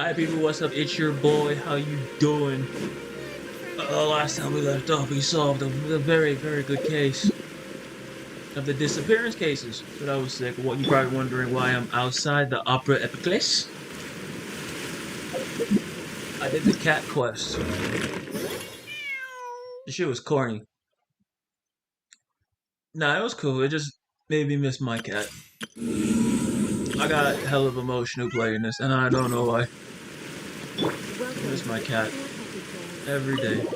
Hi people, what's up? It's your boy. How you doing? Last time we left off, we solved a very, very good case of the disappearance cases. But I was sick. What you probably wondering why I'm outside the Opera Epiclis? I did the cat quest. The shit was corny. Nah, it was cool. It just made me miss my cat. I got hell of emotional playing this, and I don't know why. I miss my cat every day.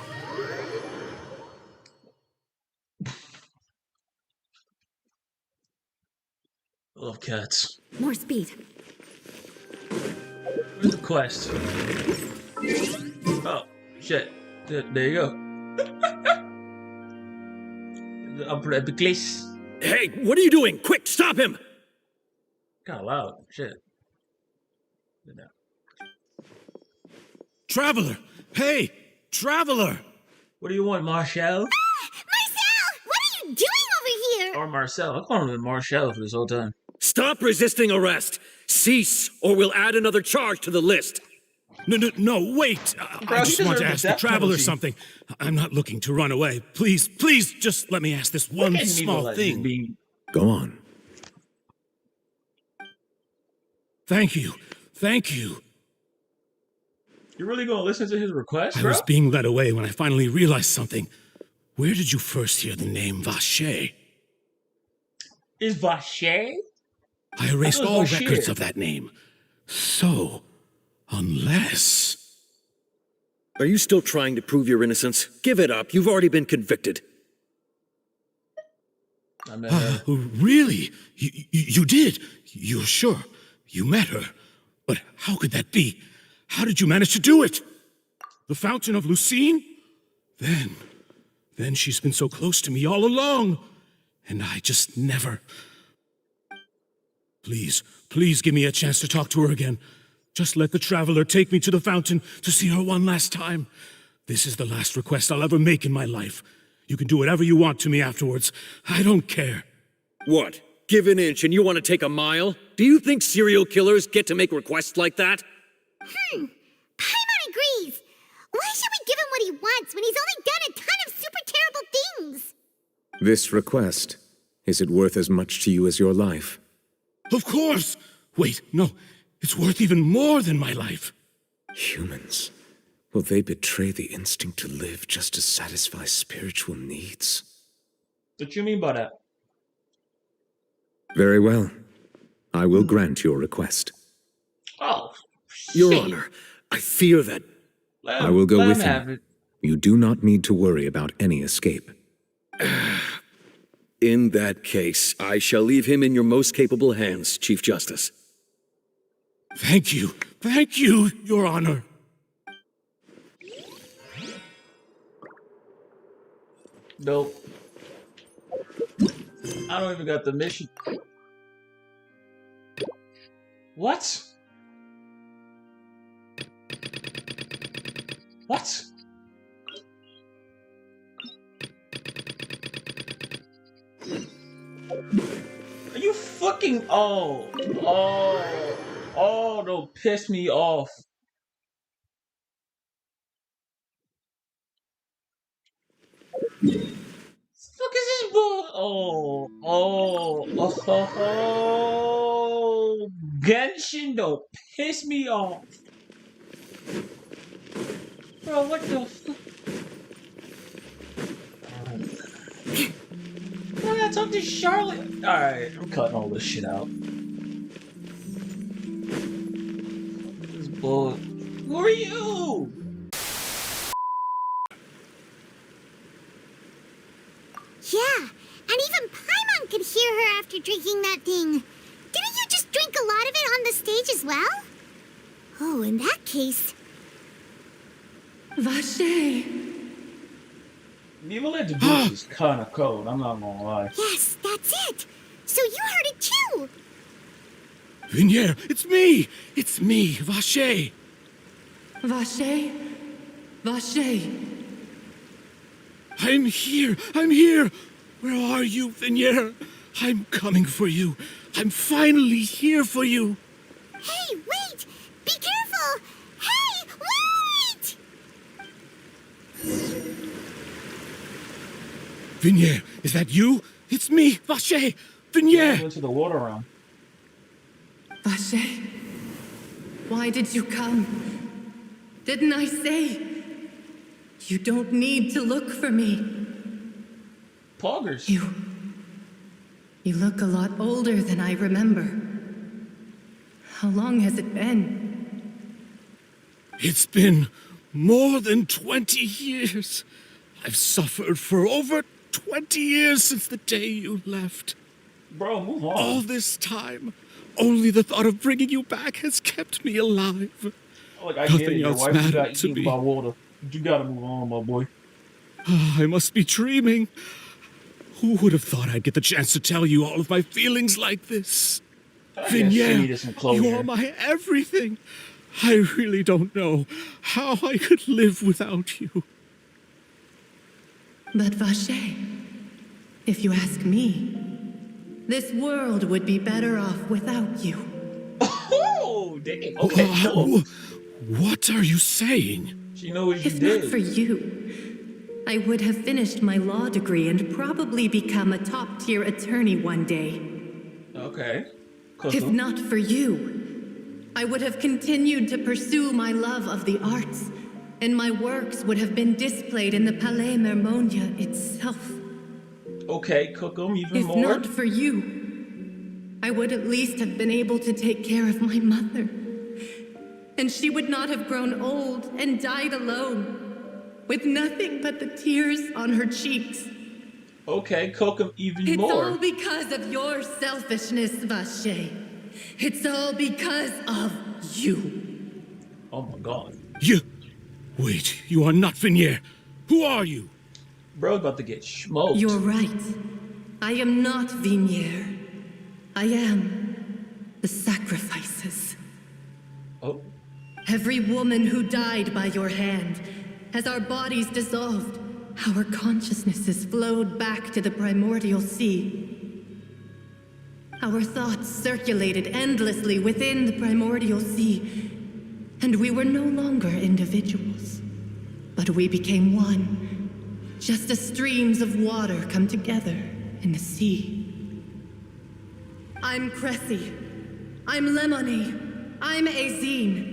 I love cats. More speed. Where's the quest? Oh, shit. There you go. The Upper Epiclis. Hey, what are you doing? Quick, stop him! Kinda loud. Shit. Traveler! Hey! Traveler! What do you want, Marshall? Marcel! What are you doing over here? Or Marcel? I call him Marshall for this whole time. Stop resisting arrest! Cease, or we'll add another charge to the list! No, wait! Bro, I just want to ask the traveler something. I'm not looking to run away. Please, just let me ask this one small thing. Go on. Thank you. You really gonna listen to his request, bro? I was being led away when I finally realized something. Where did you first hear the name Vacher? Is Vacher? I erased all records of that name. So, unless... Are you still trying to prove your innocence? Give it up. You've already been convicted. I met her. Really? You did? You're sure? You met her? But how could that be? How did you manage to do it? The Fountain of Lucine? Then she's been so close to me all along. And I just never... Please give me a chance to talk to her again. Just let the traveler take me to the fountain to see her one last time. This is the last request I'll ever make in my life. You can do whatever you want to me afterwards. I don't care. What? Give an inch and you want to take a mile? Do you think serial killers get to make requests like that? Paimon agrees. Why should we give him what he wants when he's only done a ton of super terrible things? This request, is it worth as much to you as your life? Of course! Wait, no. It's worth even more than my life. Humans. Will they betray the instinct to live just to satisfy spiritual needs? What you mean by that? Very well. I will grant your request. Oh, Your shit. Honor, I fear that... I will go with have you. it. You do not need to worry about any escape. In that case, I shall leave him in your most capable hands, Chief Justice. Thank you, Your Honor. Nope. I don't even got the mission. What? What? Are you fucking... Oh, don't piss me off. Look at this boy. Genshin, don't piss me off. Bro, what the fuck? I gotta talk to Charlotte. Alright, I'm cutting all this shit out. This bull. Who are you? Yeah, and even Paimon could hear her after drinking that thing. Didn't you just drink a lot of it on the stage as well? Oh, in that case... Vacher. Evil Introduce is kinda cold, I'm not gonna lie. Yes, that's it. So you heard it too. Vignier, it's me, Vacher. Vacher. I'm here. Where are you, Vignier? I'm coming for you. I'm finally here for you. Hey, wait! Be careful! Vignier, is that you? It's me, Vacher! Vignier! Into the water round. Vacher, why did you come? Didn't I say? You don't need to look for me. Poggers. You look a lot older than I remember. How long has it been? It's been more than 20 years. I've suffered for over 20 years since the day you left. Bro, move on. All this time, only the thought of bringing you back has kept me alive. Like, I get it. Nothing Your else wife got mattered to eaten me. by water. You gotta move on, my boy. I must be dreaming. Who would have thought I'd get the chance to tell you all of my feelings like this? I guess she needed some Vignier, closure. you are my everything. I really don't know how I could live without you. But Vacher, if you ask me, this world would be better off without you. Oh, damn. Okay, cool. What are you saying? She knows what you If did. not for you, I would have finished my law degree and probably become a top-tier attorney one day. Okay. If not for you, I would have continued to pursue my love of the arts, and my works would have been displayed in the Palais Mermonia itself. Okay, cook them even If more. not for you, I would at least have been able to take care of my mother. And she would not have grown old and died alone, with nothing but the tears on her cheeks. Okay, cook them even It's more. all because of your selfishness, Vacher. It's all because of you. Oh my god. You... Wait, you are not Vignier. Who are you? Bro's about to get smoked. You're right. I am not Vignier. I am the sacrifices. Oh. Every woman who died by your hand, as our bodies dissolved, our consciousnesses flowed back to the primordial sea. Our thoughts circulated endlessly within the primordial sea, and we were no longer individuals, but we became one, just as streams of water come together in the sea. I'm Cressy. I'm Lemony. I'm Azine.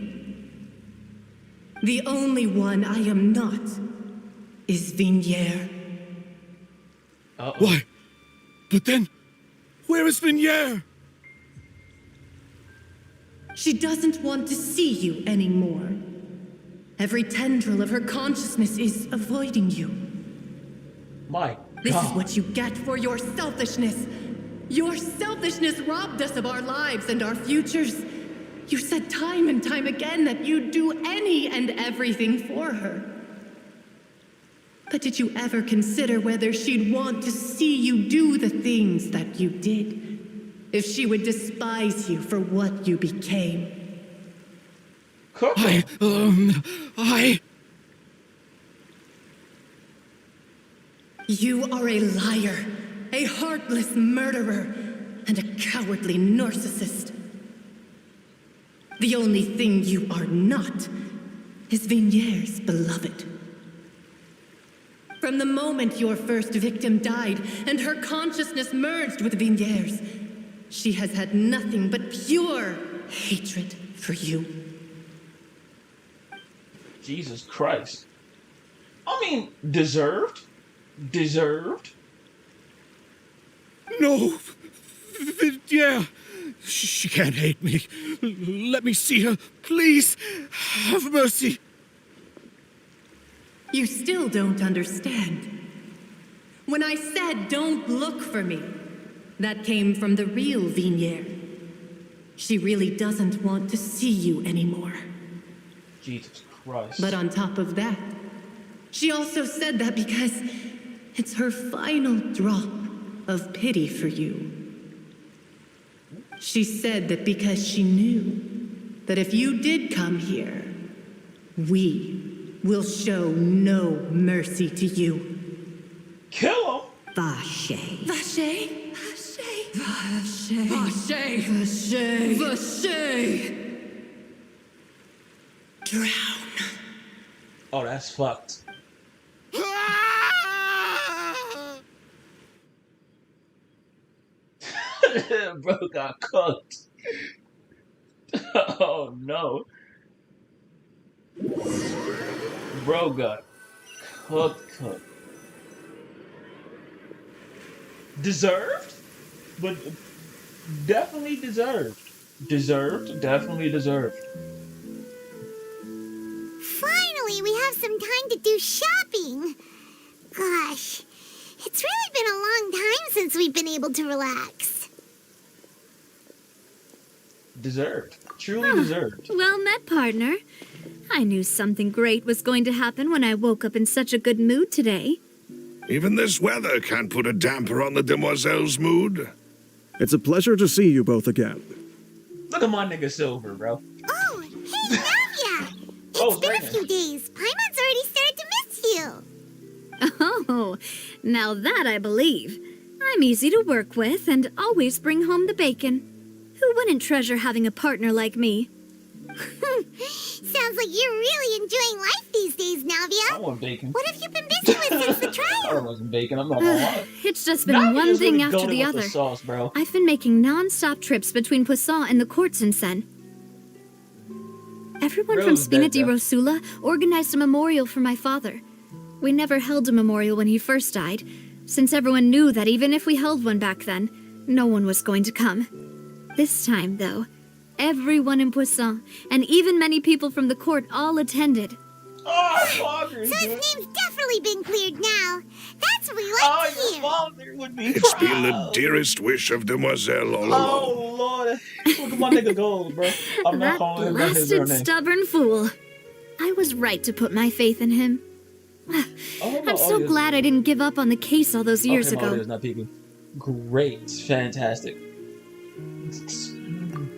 The only one I am not is Vignier. Uh-oh. Why? But then, where is Vignier? She doesn't want to see you anymore. Every tendril of her consciousness is avoiding you. My This is god. what you get for your selfishness. Your selfishness robbed us of our lives and our futures. You said time and time again that you'd do any and everything for her. But did you ever consider whether she'd want to see you do the things that you did? If she would despise you for what you became? Cook 'em. You are a liar, a heartless murderer, and a cowardly narcissist. The only thing you are not is Vignier's beloved. From the moment your first victim died and her consciousness merged with Vignier's, she has had nothing but pure hatred for you. Jesus Christ. I mean, deserved? Deserved? No, Vignier. She can't hate me. Let me see her, please. Have mercy. You still don't understand. When I said don't look for me, that came from the real Vignier. She really doesn't want to see you anymore. Jesus Christ. But on top of that, she also said that because it's her final drop of pity for you. She said that because she knew that if you did come here, we will show no mercy to you. Kill him? Vacher. Vacher! Vacher! Vacher! Vacher! Vacher! Drown. Oh, that's fucked. Bro got cooked. Oh no. Bro got cooked. Deserved? But definitely deserved. Definitely deserved. Finally, we have some time to do shopping. Gosh, it's really been a long time since we've been able to relax. Deserved. Truly deserved. Well met, partner. I knew something great was going to happen when I woke up in such a good mood today. Even this weather can't put a damper on the demoiselle's mood. It's a pleasure to see you both again. Look at my nigga Silver, bro. Oh, hey, Navia! It's Oh, been a right. few days. Paimon's already started to miss you. Oh, now that I believe. I'm easy to work with and always bring home the bacon. Who wouldn't treasure having a partner like me? Sounds like you're really enjoying life these days, I Navia. want bacon. What have you been busy with since the I trial? wasn't bacon, I'm not gonna lie. It's just been Navia's one thing really after goated the with other. sauce, bro. I've been making non-stop trips between Poisson and the court since then. Everyone from Rose Spina dead, di though. Rosula organized a memorial for my father. We never held a memorial when he first died, since everyone knew that even if we held one back then, no one was going to come. This time, though, everyone in Poisson, and even many people from the court, all attended. Oh, father, So his name's definitely been cleared now. That's what we like oh, to your hear. father would be It's proud. been the dearest wish of demoiselle all along. Oh, Lord. Look at my nigga Gold, bro. I'm not That calling him by his real blasted name. stubborn fool. I was right to put my faith in him. Oh, I'm so glad I didn't give up on the case all those years okay, my ago. audio's not peaking. Great. Fantastic.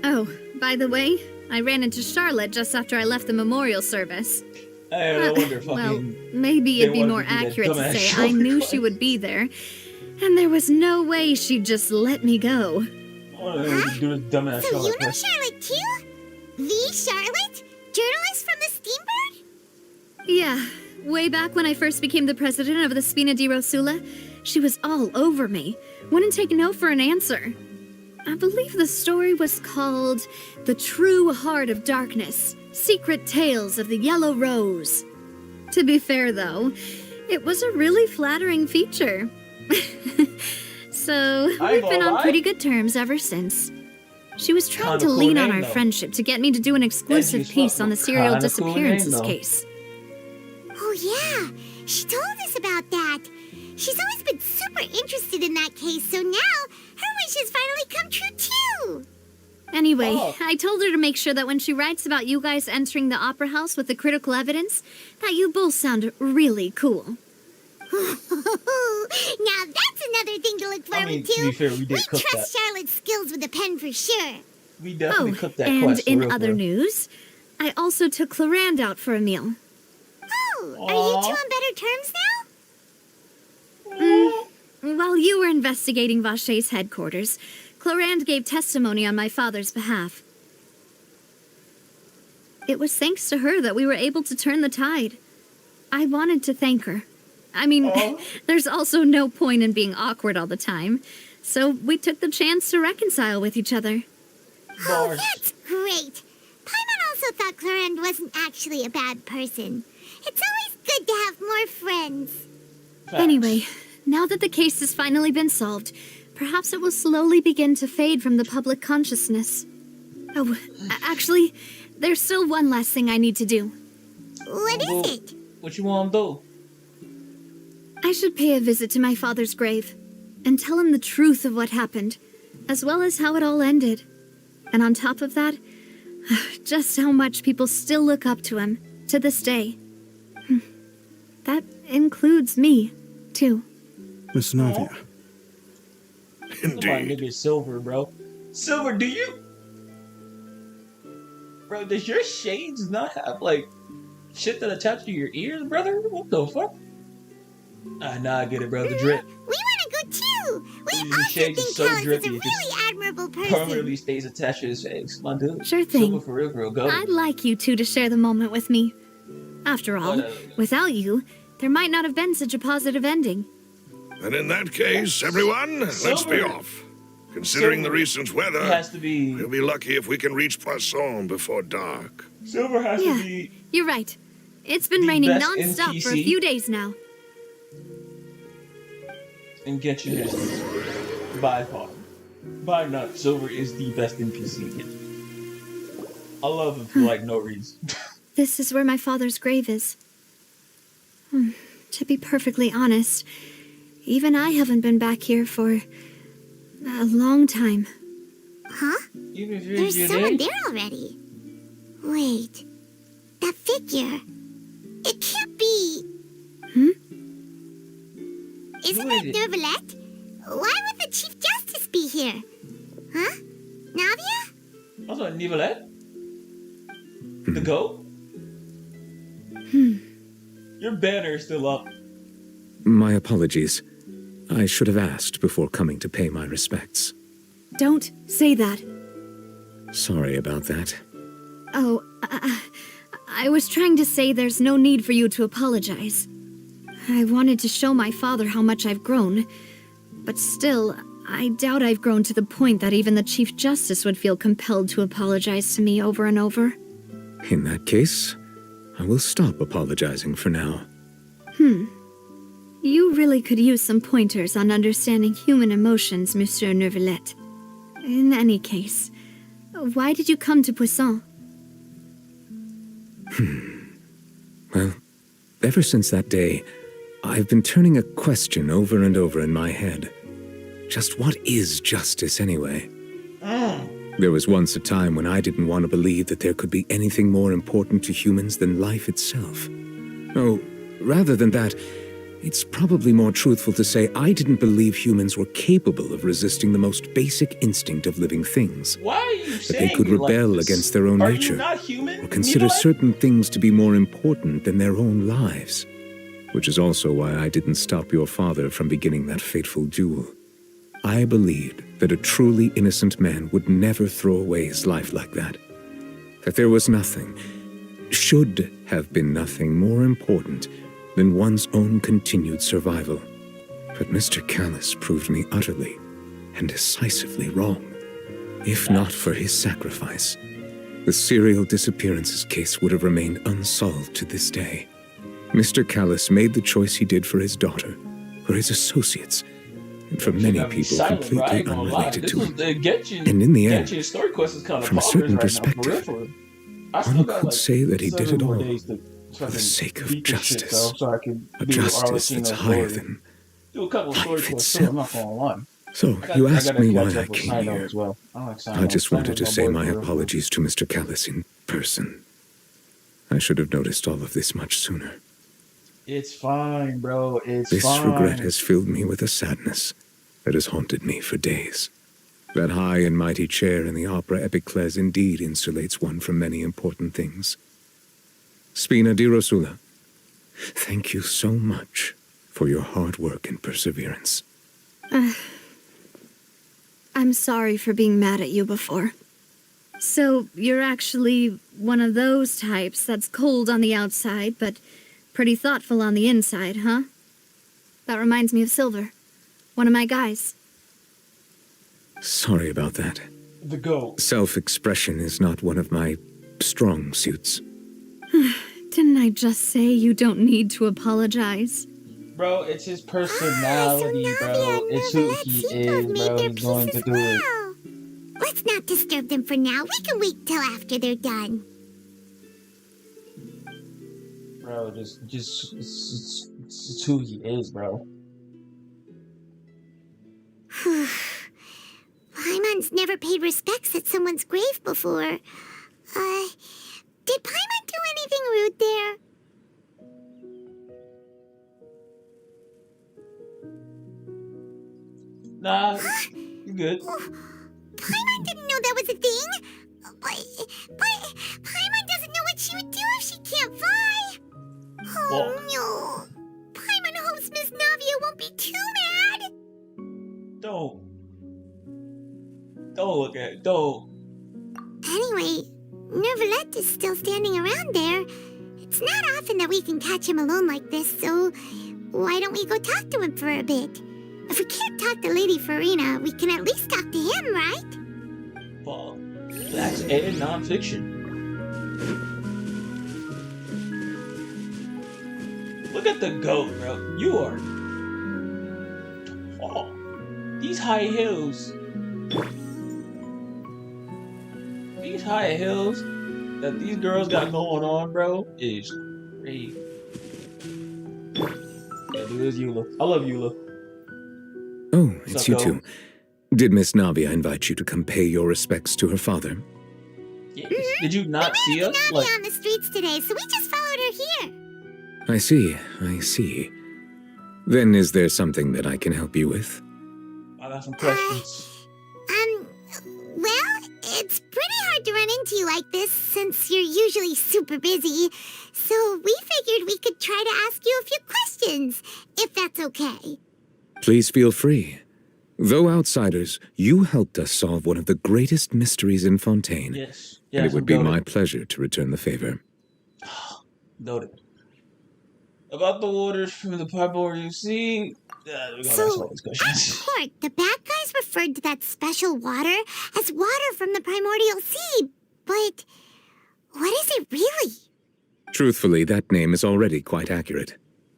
Oh, by the way, I ran into Charlotte just after I left the memorial service. Hey, I wonder if Well, fucking... maybe it'd they be wanted more to do that accurate to dumbass say show I knew request. she would be there, and there was no way she'd just let me go. Oh, do this dumbass So show you like know that. Charlotte too? The Charlotte? Journalist from the Steambird? Yeah, way back when I first became the president of the Spina di Rosula, she was all over me. Wouldn't take no for an answer. I believe the story was called The True Heart of Darkness, Secret Tales of the Yellow Rose. To be fair, though, it was a really flattering feature. So, I ain't we've been gonna on lie. pretty good terms ever since. She was trying Kinda to cool lean on name, our though. friendship to get me to do an exclusive Edgy's piece on the serial kinda cool name, disappearances though. case. Oh yeah, she told us about that. She's always been super interested in that case, so now her wish has finally come true too. Anyway, Oh. I told her to make sure that when she writes about you guys entering the opera house with the critical evidence, that you both sound really cool. Now that's another thing to look forward I mean, to. to be fair, we did cook trust that. Charlotte's skills with a pen for sure. We definitely cooked that and quest for in real, other for real. news, I also took Clarande out for a meal. Oh, are Aw. you two on better terms now? While you were investigating Vacher's headquarters, Clarande gave testimony on my father's behalf. It was thanks to her that we were able to turn the tide. I wanted to thank her. I mean, Aw. there's also no point in being awkward all the time, so we took the chance to reconcile with each other. Oh, Bars. that's great. Paimon also thought Clarande wasn't actually a bad person. It's always good to have more friends. Facts. Anyway, now that the case has finally been solved, perhaps it will slowly begin to fade from the public consciousness. Oh, actually, there's still one last thing I need to do. What Well, is it? What you want to do? I should pay a visit to my father's grave and tell him the truth of what happened, as well as how it all ended. And on top of that, just how much people still look up to him to this day. That includes me, too. Miss Navia. Look at my Indeed. nigga Silver, bro. Silver, do you... Bro, does your shades not have, like, shit that attach to your ears, brother? What the fuck? Nah, I get it, bro. The drip. We want to go too. We These also shades think are so Callus is drippy, a it just really admirable Permanently person. stays attached to his face. My dude. Sure thing. Silver for real, go. I'd like you two to share the moment with me. After all, Whatever. without you, there might not have been such a positive ending. And in that case, everyone, let's be Silver. off. Considering the Silver. recent It weather, has to be. we'll be lucky if we can reach Poisson before dark. Silver has to Yeah, be you're right. It's been the raining best non-stop for a NPC. few days now. in Genshin history. By far. By none, Silver is the best NPC in Genshin. I love him for like no reason. This is where my father's grave is. To be perfectly honest, even I haven't been back here for a long time. Huh? Even if you're There's your someone age. there already. Wait. That figure. It can't be. Isn't Who it is it? Nervalette? Why would the Chief Justice be here? Huh? Navia? Also, Nivelette? The goat? Your banner is still up. My apologies. I should have asked before coming to pay my respects. Don't say that. Sorry about that. Oh, I was trying to say there's no need for you to apologize. I wanted to show my father how much I've grown, but still, I doubt I've grown to the point that even the Chief Justice would feel compelled to apologize to me over and over. In that case, I will stop apologizing for now. You really could use some pointers on understanding human emotions, Monsieur Nervalette. In any case, why did you come to Poisson? Well, ever since that day, I've been turning a question over and over in my head. Just what is justice anyway? There was once a time when I didn't want to believe that there could be anything more important to humans than life itself. Oh, rather than that, it's probably more truthful to say I didn't believe humans were capable of resisting the most basic instinct of living things. Why are you That saying they could it like rebel this? against their own Are nature, you not human? or consider Nivelette? certain things to be more important than their own lives. Which is also why I didn't stop your father from beginning that fateful duel. I believed that a truly innocent man would never throw away his life like that. That there was nothing, should have been nothing more important than one's own continued survival. But Mr. Callis proved me utterly and decisively wrong. If not for his sacrifice, the serial disappearances case would have remained unsolved to this day. Mr. Callis made the choice he did for his daughter, for his associates, and for many Gotta be people silent, bro. I completely ain't gonna lie. unrelated This to was him. the Genshin, And in the end, Genshin story quest is kind of from a bonkers certain right perspective, now, for real. I one still got could like say that he did 7 it more all days to for the fucking sake of beat this shit, justice. so I can A do justice Arlecchino's that's higher story. than Do a couple story life quests too, I'm not itself. gonna lie. So, I you gotta asked me why catch I up with came Sino here. as well. I like Sino. I just Sino's wanted to my say boy my for real. apologies to Mr. Callis in person. I should have noticed all of this much sooner. It's fine, bro. It's This fine. regret has filled me with a sadness that has haunted me for days. That high and mighty chair in the opera Epiclese indeed insulates one from many important things. Spina di Rosula, thank you so much for your hard work and perseverance. I'm sorry for being mad at you before. So, you're actually one of those types that's cold on the outside, but pretty thoughtful on the inside, huh? That reminds me of Silver, one of my guys. Sorry about that. The goat. Self-expression is not one of my strong suits. Didn't I just say you don't need to apologize? Bro, it's his personality, so bro. Navia and It's who Nervalette he seem to is, have made bro. their He's going peace to as do it. well. Let's not disturb them for now. We can wait till after they're done. Bro, it's who he is, bro. Paimon's never paid respects at someone's grave before. Did Paimon do anything rude there? Nah, you good. Paimon didn't know that was a thing. But Paimon doesn't know what she would do if she can't fly. Oh no. Paimon hopes Miss Navia won't be too mad. Don't look at it. Don't. Anyway, Nervalette is still standing around there. It's not often that we can catch him alone like this, so why don't we go talk to him for a bit? if we can't talk to Lady Furina, we can at least talk to him, right? Well, that's a nonfiction. Look at the goat, bro. You are. Oh, these high hills. These high hills that these girls got going on, bro, is crazy. Yeah, dude, it's Eula. I love Eula. Oh, What's it's up, you Goat? two. Did Miss Navia invite you to come pay your respects to her father? Yes. Did you not see us? Navi Like, on the streets today, so we just followed her here. I see, I see. Then is there something that I can help you with? I got some questions. Well, it's pretty hard to run into you like this since you're usually super busy. So we figured we could try to ask you a few questions, if that's okay. Please feel free. Though outsiders, you helped us solve one of the greatest mysteries in Fontaine. Yes. And Yes, it would be my pleasure to return the favor. Noted. About the waters from the primordial sea. We're gonna ask all these At questions. court, the bad guys referred to that special water as water from the primordial sea. But what is it really? Truthfully, that name is already quite accurate.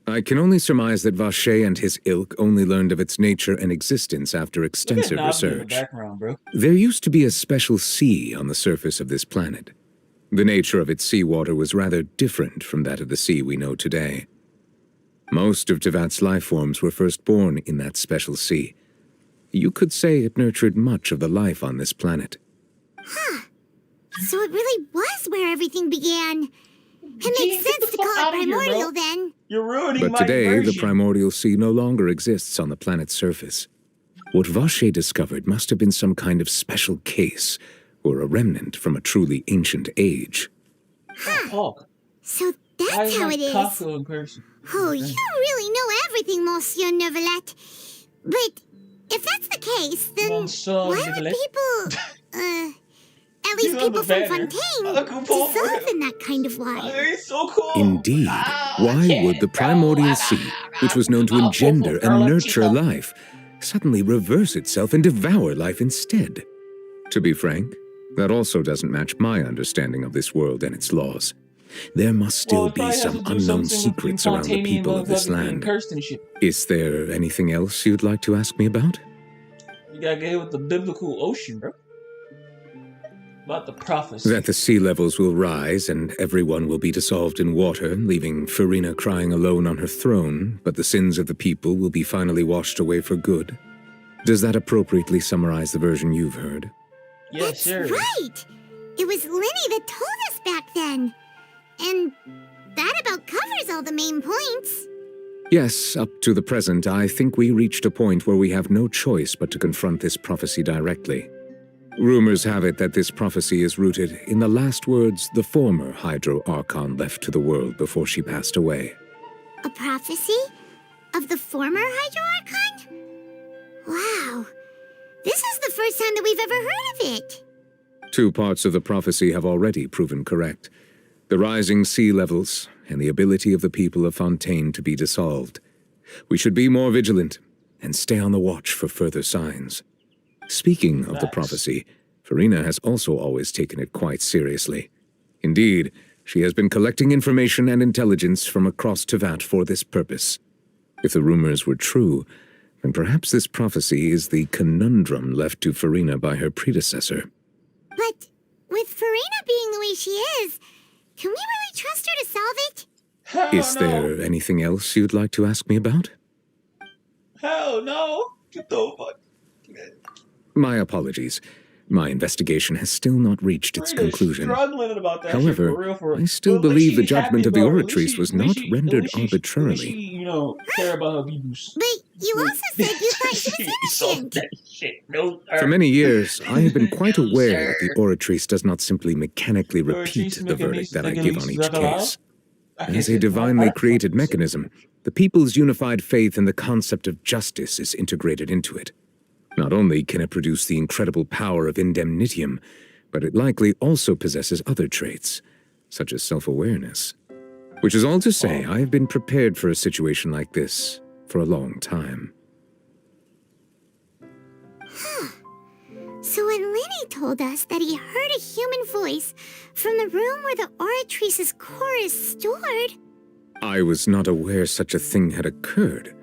I can only surmise that Vacher and his ilk only learned of its nature and existence after Look at extensive Navi in the research. background, bro. There used to be a special sea on the surface of this planet. The nature of its seawater was rather different from that of the sea we know today. Most of Tevat's life forms were first born in that special sea. You could say it nurtured much of the life on this planet. So it really was where everything began. It Jeez, makes get sense the to fuck call it outta here, bro. primordial then. You're ruining But my today, the immersion. primordial sea no longer exists on the planet's surface. What Vacher discovered must have been some kind of special case, or a remnant from a truly ancient age. Hulk. So Why that's is how my it is. Kafka in person? Oh, you really know everything, Monsieur Neuvillette. But if that's the case, then Monsieur why would Neuvillette? people, at You least know people the from banner. Fontaine, I could pull for dissolve him. in that kind of water? It's so cool. Indeed, I why can't, would the bro. primordial sea, which was known to I'll pull engender for and Carla nurture Chica. life, suddenly reverse itself and devour life instead? To be frank, that also doesn't match my understanding of this world and its laws. There must still it be probably has some to do unknown something with secrets around the Fontanian people of this motherfuckers being land. cursed and shit. Is there anything else you'd like to ask me about? You gotta get hit with the biblical ocean, bro. About the prophecy. That the sea levels will rise and everyone will be dissolved in water, leaving Furina crying alone on her throne, but the sins of the people will be finally washed away for good. Does that appropriately summarize the version you've heard? Yes, That's sir. right. It was Lenny that told us back then. And that about covers all the main points. Yes, up to the present, I think we reached a point where we have no choice but to confront this prophecy directly. Rumors have it that this prophecy is rooted in the last words the former Hydro Archon left to the world before she passed away. A prophecy? Of the former Hydro Archon? Wow. This is the first time that we've ever heard of it. Two parts of the prophecy have already proven correct: the rising sea levels and the ability of the people of Fontaine to be dissolved. We should be more vigilant and stay on the watch for further signs. Speaking of the Facts. prophecy, Furina has also always taken it quite seriously. Indeed, she has been collecting information and intelligence from across Tevat for this purpose. If the rumors were true, then perhaps this prophecy is the conundrum left to Furina by her predecessor. But with Furina being the way she is, can we really trust her to solve it? Hell Is no. there anything else you'd like to ask me about? Hell no. Get the fuck. My apologies. My investigation has still not reached its Furina's conclusion. struggling about that shit, However, for real, for real. I still But at least believe the she's judgment happy, of the bro. At least Oratrice she- was at least not she- rendered at least she, arbitrarily. you know, care about her views. But you also said you thought she was innocent. That shit. No, For many years, I have been quite No, aware that sir. the Oratrice does not simply mechanically repeat Oratrice the verdict that I mechanism give on each mechanism case. I can't As say a it. divinely I- created mechanism, the people's unified faith in the concept of justice is integrated into it. Not only can it produce the incredible power of indemnitium, but it likely also possesses other traits, such as self-awareness. Which is all to say, I have been prepared for a situation like this for a long time. So when Lenny told us that he heard a human voice from the room where the Oratrice's core is stored... I was not aware such a thing had occurred.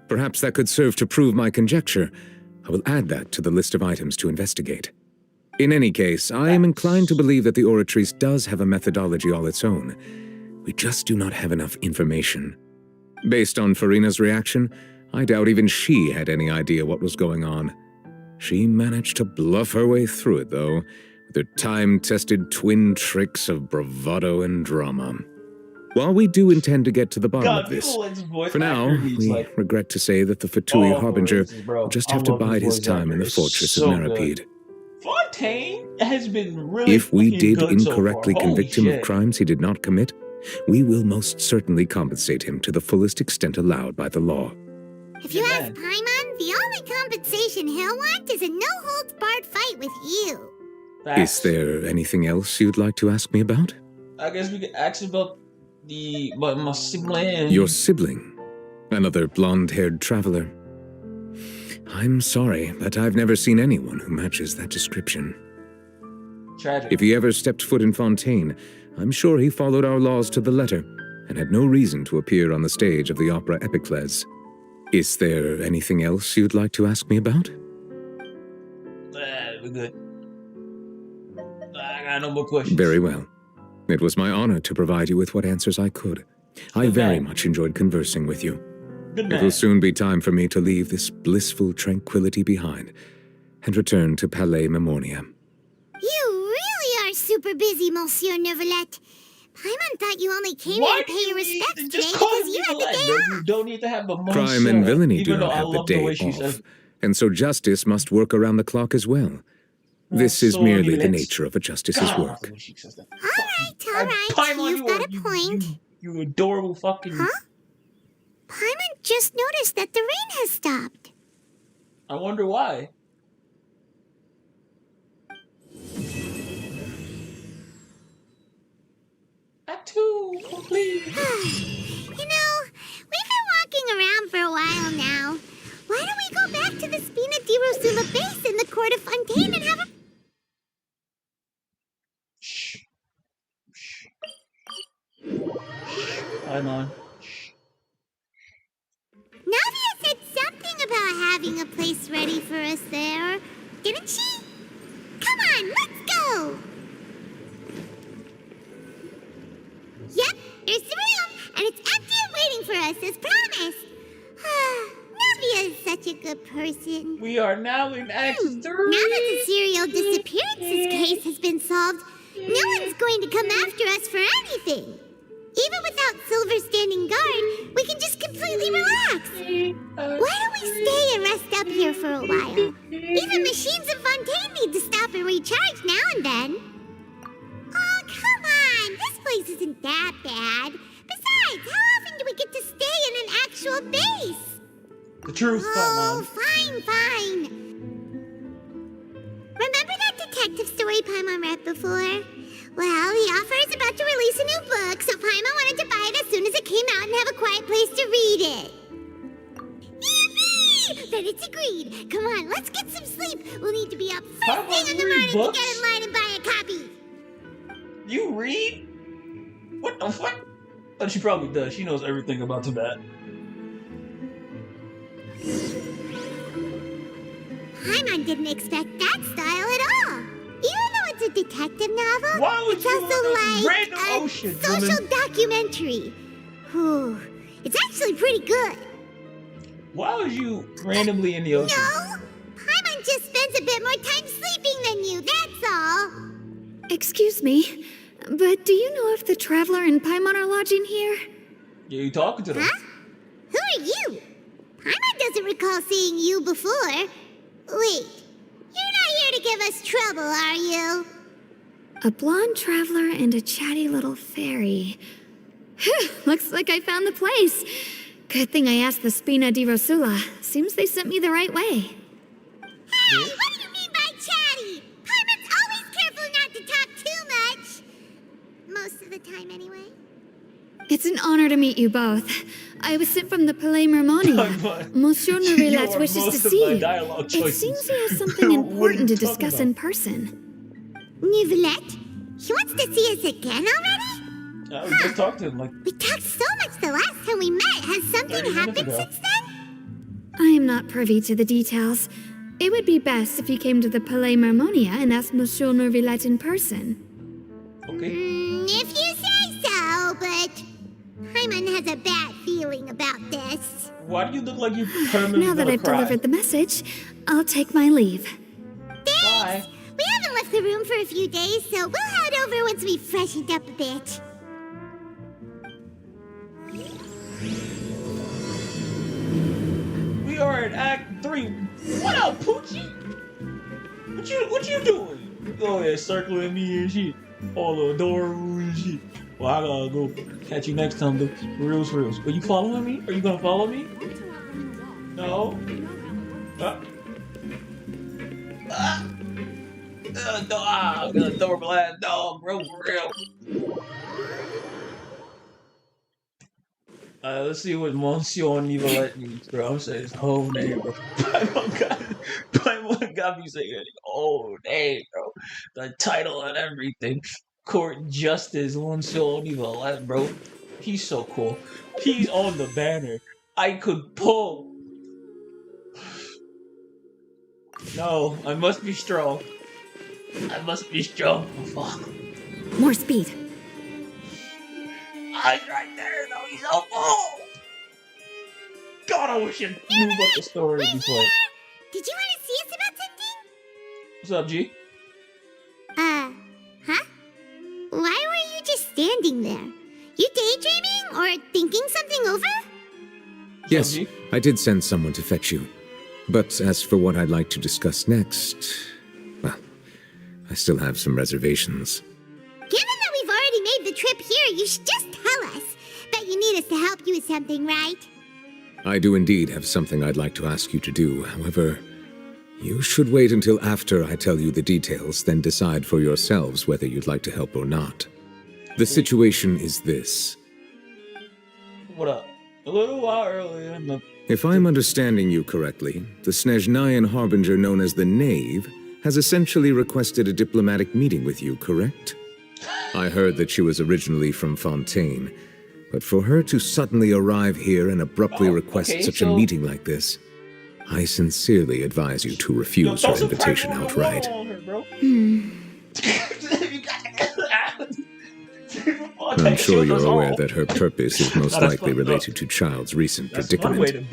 Perhaps that could serve to prove my conjecture. I will add that to the list of items to investigate. In any case, I am inclined to believe that the Oratrice does have a methodology all its own. We just do not have enough information. Based on Furina's reaction, I doubt even she had any idea what was going on. She managed to bluff her way through it, though, with her time-tested twin tricks of bravado and drama. While we do intend to get to the bottom of this, for now, we regret to say that the Fatui Harbinger will just have to bide his time in the fortress of Maripede. Fontaine has been really If we fucking did good so incorrectly far. Holy convict him shit. of crimes he did not commit, we will most certainly compensate him to the fullest extent allowed by the law. If you Good ask man. Paimon, the only compensation he'll want is a no-holds-barred fight with you. Is there anything else you'd like to ask me about? I guess we could ask about my sibling. Your sibling? Another blonde-haired traveler? I'm sorry, but I've never seen anyone who matches that description. Tragic. If he ever stepped foot in Fontaine, I'm sure he followed our laws to the letter and had no reason to appear on the stage of the opera Epicles. Is there anything else you'd like to ask me about? We're good. I got no more questions. Very well. It was my honor to provide you with what answers I could. I Good very man. much enjoyed conversing with you. Good It man. will soon be time for me to leave this blissful tranquility behind and return to Palais Memoria. You really are super busy, Monsieur Neuvillette. Paimon thought you only came here Why to do pay you your need respects to today just call because me you had the Nicolette, day bro? off. You don't need to have a Crime and villainy do even though not I have the love the way day she says. off, and so justice must work around the clock as well. This is So merely the let's- nature of a justice's God, I love work. the way she says that. All right, Paimon, you've got a point. You adorable fucking. Huh? Paimon just noticed that the rain has stopped. I wonder why. Act 2 complete. You know, we've been walking around for a while now. Why don't we go back to the Spina di Rosula base in the court of Fontaine and have a... Shh. Shh. Paimon. Navia said something about having a place ready for us there, didn't she? Come on, let's go! Yep, there's the room, and it's empty and waiting for us as promised. Navia is such a good person. We are now in Act 3. Now that the serial disappearances case has been solved, no one's going to come after us for anything. Even without Silver standing guard, we can just completely relax. Why don't we stay and rest up here for a while? Even machines in Fontaine need to stop and recharge now and then. Oh, come on! This place isn't that bad. Besides, how often do we get to stay in an actual base? The truth, Oh, Paimon. fine. Remember that detective story Paimon read before? Well, the author is about to release a new book, so Paimon wanted to buy it as soon as it came out and have a quiet place to read it. Yippee! Then it's agreed. Come on, let's get some sleep. We'll need to be up first Paimon, thing in the you read morning to books? get in line and buy a copy. You read? What the fuck? But she probably does. She knows everything about Tibet. Paimon didn't expect that style at all. Even though it's a detective novel, Why would it's you also want a like random a ocean, social woman? documentary. Whew. It's actually pretty good. Why was you randomly in the ocean? No, Paimon just spends a bit more time sleeping than you, that's all. Excuse me, but do you know if the Traveler and Paimon are lodging here? Yeah, you talking to them. Huh? Who are you? Paimon doesn't recall seeing you before. Wait, you're not here to give us trouble, are you? A blonde traveler and a chatty little fairy. Whew, looks like I found the place. Good thing I asked the Spina di Rosula. Seems they sent me the right way. Hey, what do you mean by chatty? Paimon's always careful not to talk too much. Most of the time, anyway. It's an honor to meet you both. I was sent from the Palais Mermonia. Monsieur You Norelat are wishes to most of see my you. dialogue It choices. seems he has something What are important you to talking discuss about? in person. Nivelette? He wants to see us again already? I was just talking to him like We talked so much the last time we met. Has 30 something minutes happened ago. since then? I am not privy to the details. It would be best if you came to the Palais Mermonia and asked Monsieur Norelat in person. okay. If you say so, but Hyman has a bad feeling about this. Why do you look like you permanently Now that gonna I've cry? delivered the message, I'll take my leave. Bye. We haven't left the room for a few days, so we'll head over once we've freshened up a bit. We are in Act 3. What up, Poochie? What you doing? Oh yeah, circling me and shit. All adorable and shit. Well, I gotta go. Catch you next time, though. For reals, for reals. Are you following me? Are you gonna follow me? No? I'm an adorable ass dog, bro, for real. Let's see what Monsieur Nivelette needs, bro. I'm saying his whole name, bro. Paimon got me saying his whole name, bro. The title and everything. Court Justice Monsieur Nivelette, bro. He's so cool. He's on the banner. I could pull. No, I must be strong. I must be strong. Oh, fuck. More speed. Eyes right there, though. He's so cool. God, I wish I knew about the story before. Did you want to see us about something? What's up, G? Huh? Why were you just standing there? You daydreaming or thinking something over? Yes, G? I did send someone to fetch you. But as for what I'd like to discuss next, well, I still have some reservations. Given that we've already made the trip here, you should just tell us. Bet you need us to help you with something, right? I do indeed have something I'd like to ask you to do. However, you should wait until after I tell you the details, then decide for yourselves whether you'd like to help or not. The situation is this. What up? A little while earlier in the... If I'm understanding you correctly, the Snezhnayan harbinger known as the Knave has essentially requested a diplomatic meeting with you, correct? I heard that she was originally from Fontaine, but for her to suddenly arrive here and abruptly request such a meeting like this, I sincerely advise you to refuse her invitation outright. I'm sure you're aware that her purpose is most likely related to Child's recent predicament.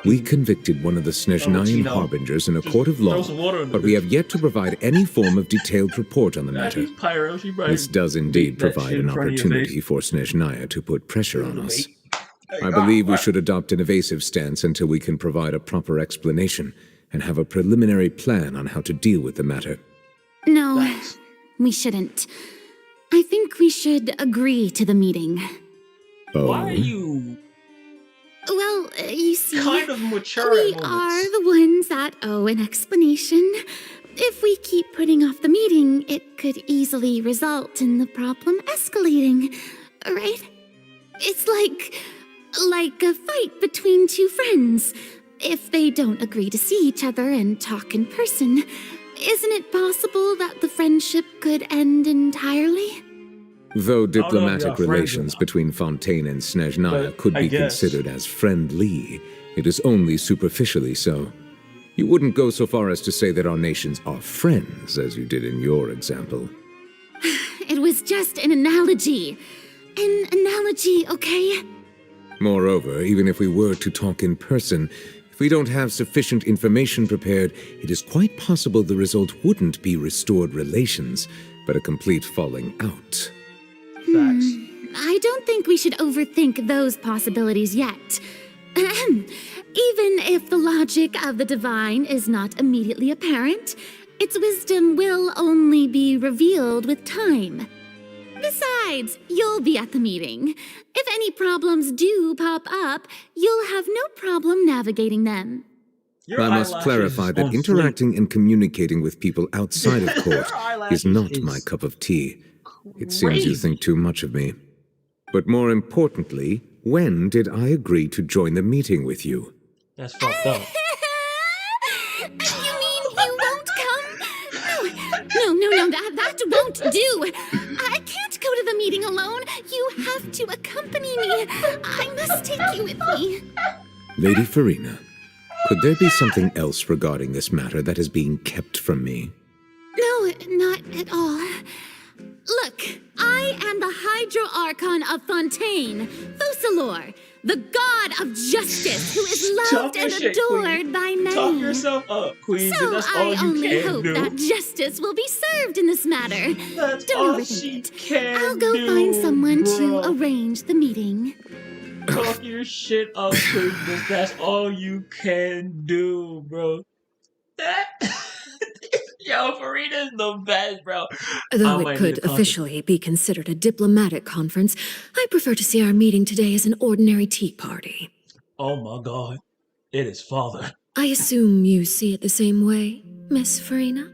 We convicted one of the Snezhnayan harbingers in a court of law, but we have yet to provide any form of detailed report on the matter. This does indeed provide an opportunity for Snezhnaya to put pressure on us. I believe we should adopt an evasive stance until we can provide a proper explanation and have a preliminary plan on how to deal with the matter. No, we shouldn't. I think we should agree to the meeting. Oh. Why are you Well, you see, kind of mature we at moments? are the ones that owe an explanation. If we keep putting off the meeting, it could easily result in the problem escalating, right? It's like a fight between two friends. If they don't agree to see each other and talk in person, isn't it possible that the friendship could end entirely? Though diplomatic relations between Fontaine and Snezhnaya could be considered as friendly, it is only superficially so. You wouldn't go so far as to say that our nations are friends, as you did in your example. It was just an analogy. An analogy, okay? Moreover, even if we were to talk in person, if we don't have sufficient information prepared, it is quite possible the result wouldn't be restored relations, but a complete falling out. Facts. I don't think we should overthink those possibilities yet. Even if the logic of the divine is not immediately apparent, its wisdom will only be revealed with time. Besides, you'll be at the meeting. If any problems do pop up, you'll have no problem navigating them. Your I must eyelashes clarify that on interacting and communicating with people outside of court Your eyelashes is not is my cup of tea. It seems you crazy. think too much of me. But more importantly, When did I agree to join the meeting with you? That's fucked up. You mean you won't come? No, that won't do. I can't go to the meeting alone. You have to accompany me. I must take you with me. Lady Furina, could there be something else regarding this matter that is being kept from me? No, not at all. Look, I am the Hydro-Archon of Fontaine, Focalor, the god of justice who is loved and adored by many. Talk yourself up, Queen. So That's all I you only can hope do. that justice will be served in this matter. That's Don't all overthink she it. can I'll go do, find someone to bro. arrange the meeting. Talk your shit up, Queen. That's all you can do, bro. Yo, Furina is the best, bro. Though I it might could need a contact. officially be considered a diplomatic conference, I prefer to see our meeting today as an ordinary tea party. Oh my god. It is father. I assume you see it the same way, Miss Furina?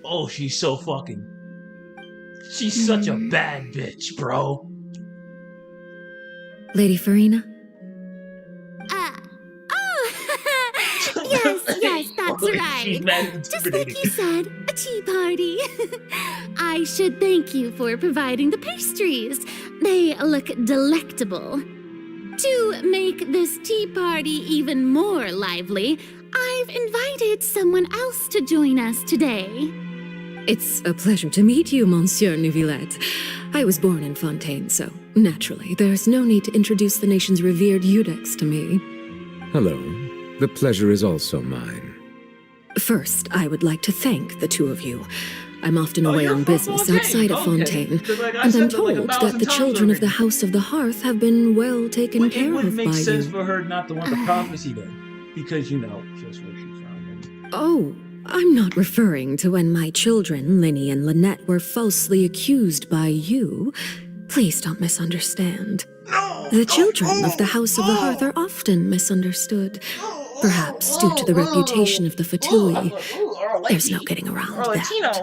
Oh, she's so fucking... She's such a bad bitch, bro. Lady Furina? Yes, that's She's right. mad Just like intimidating. you said, a tea party. I should thank you for providing the pastries. They look delectable. To make this tea party even more lively, I've invited someone else to join us today. It's a pleasure to meet you, Monsieur Neuvillette. I was born in Fontaine, so naturally, there's no need to introduce the nation's revered Eudex to me. Hello. The pleasure is also mine. First, I would like to thank the two of you. I'm often away you're on from business Fontaine. outside of Okay. Fontaine, But, like, I and said I'm that, like, told 1,000 that the times children of the already. House of the Hearth have been well taken It care would of make by sense you. for her not to want the prophecy then. Because, you know, just where she's from. Oh, I'm not referring to when my children, Linny and Lynette, were falsely accused by you. Please don't misunderstand. The children of the House of the Hearth are often misunderstood, perhaps due to the reputation of the Fatui. There's no getting around that.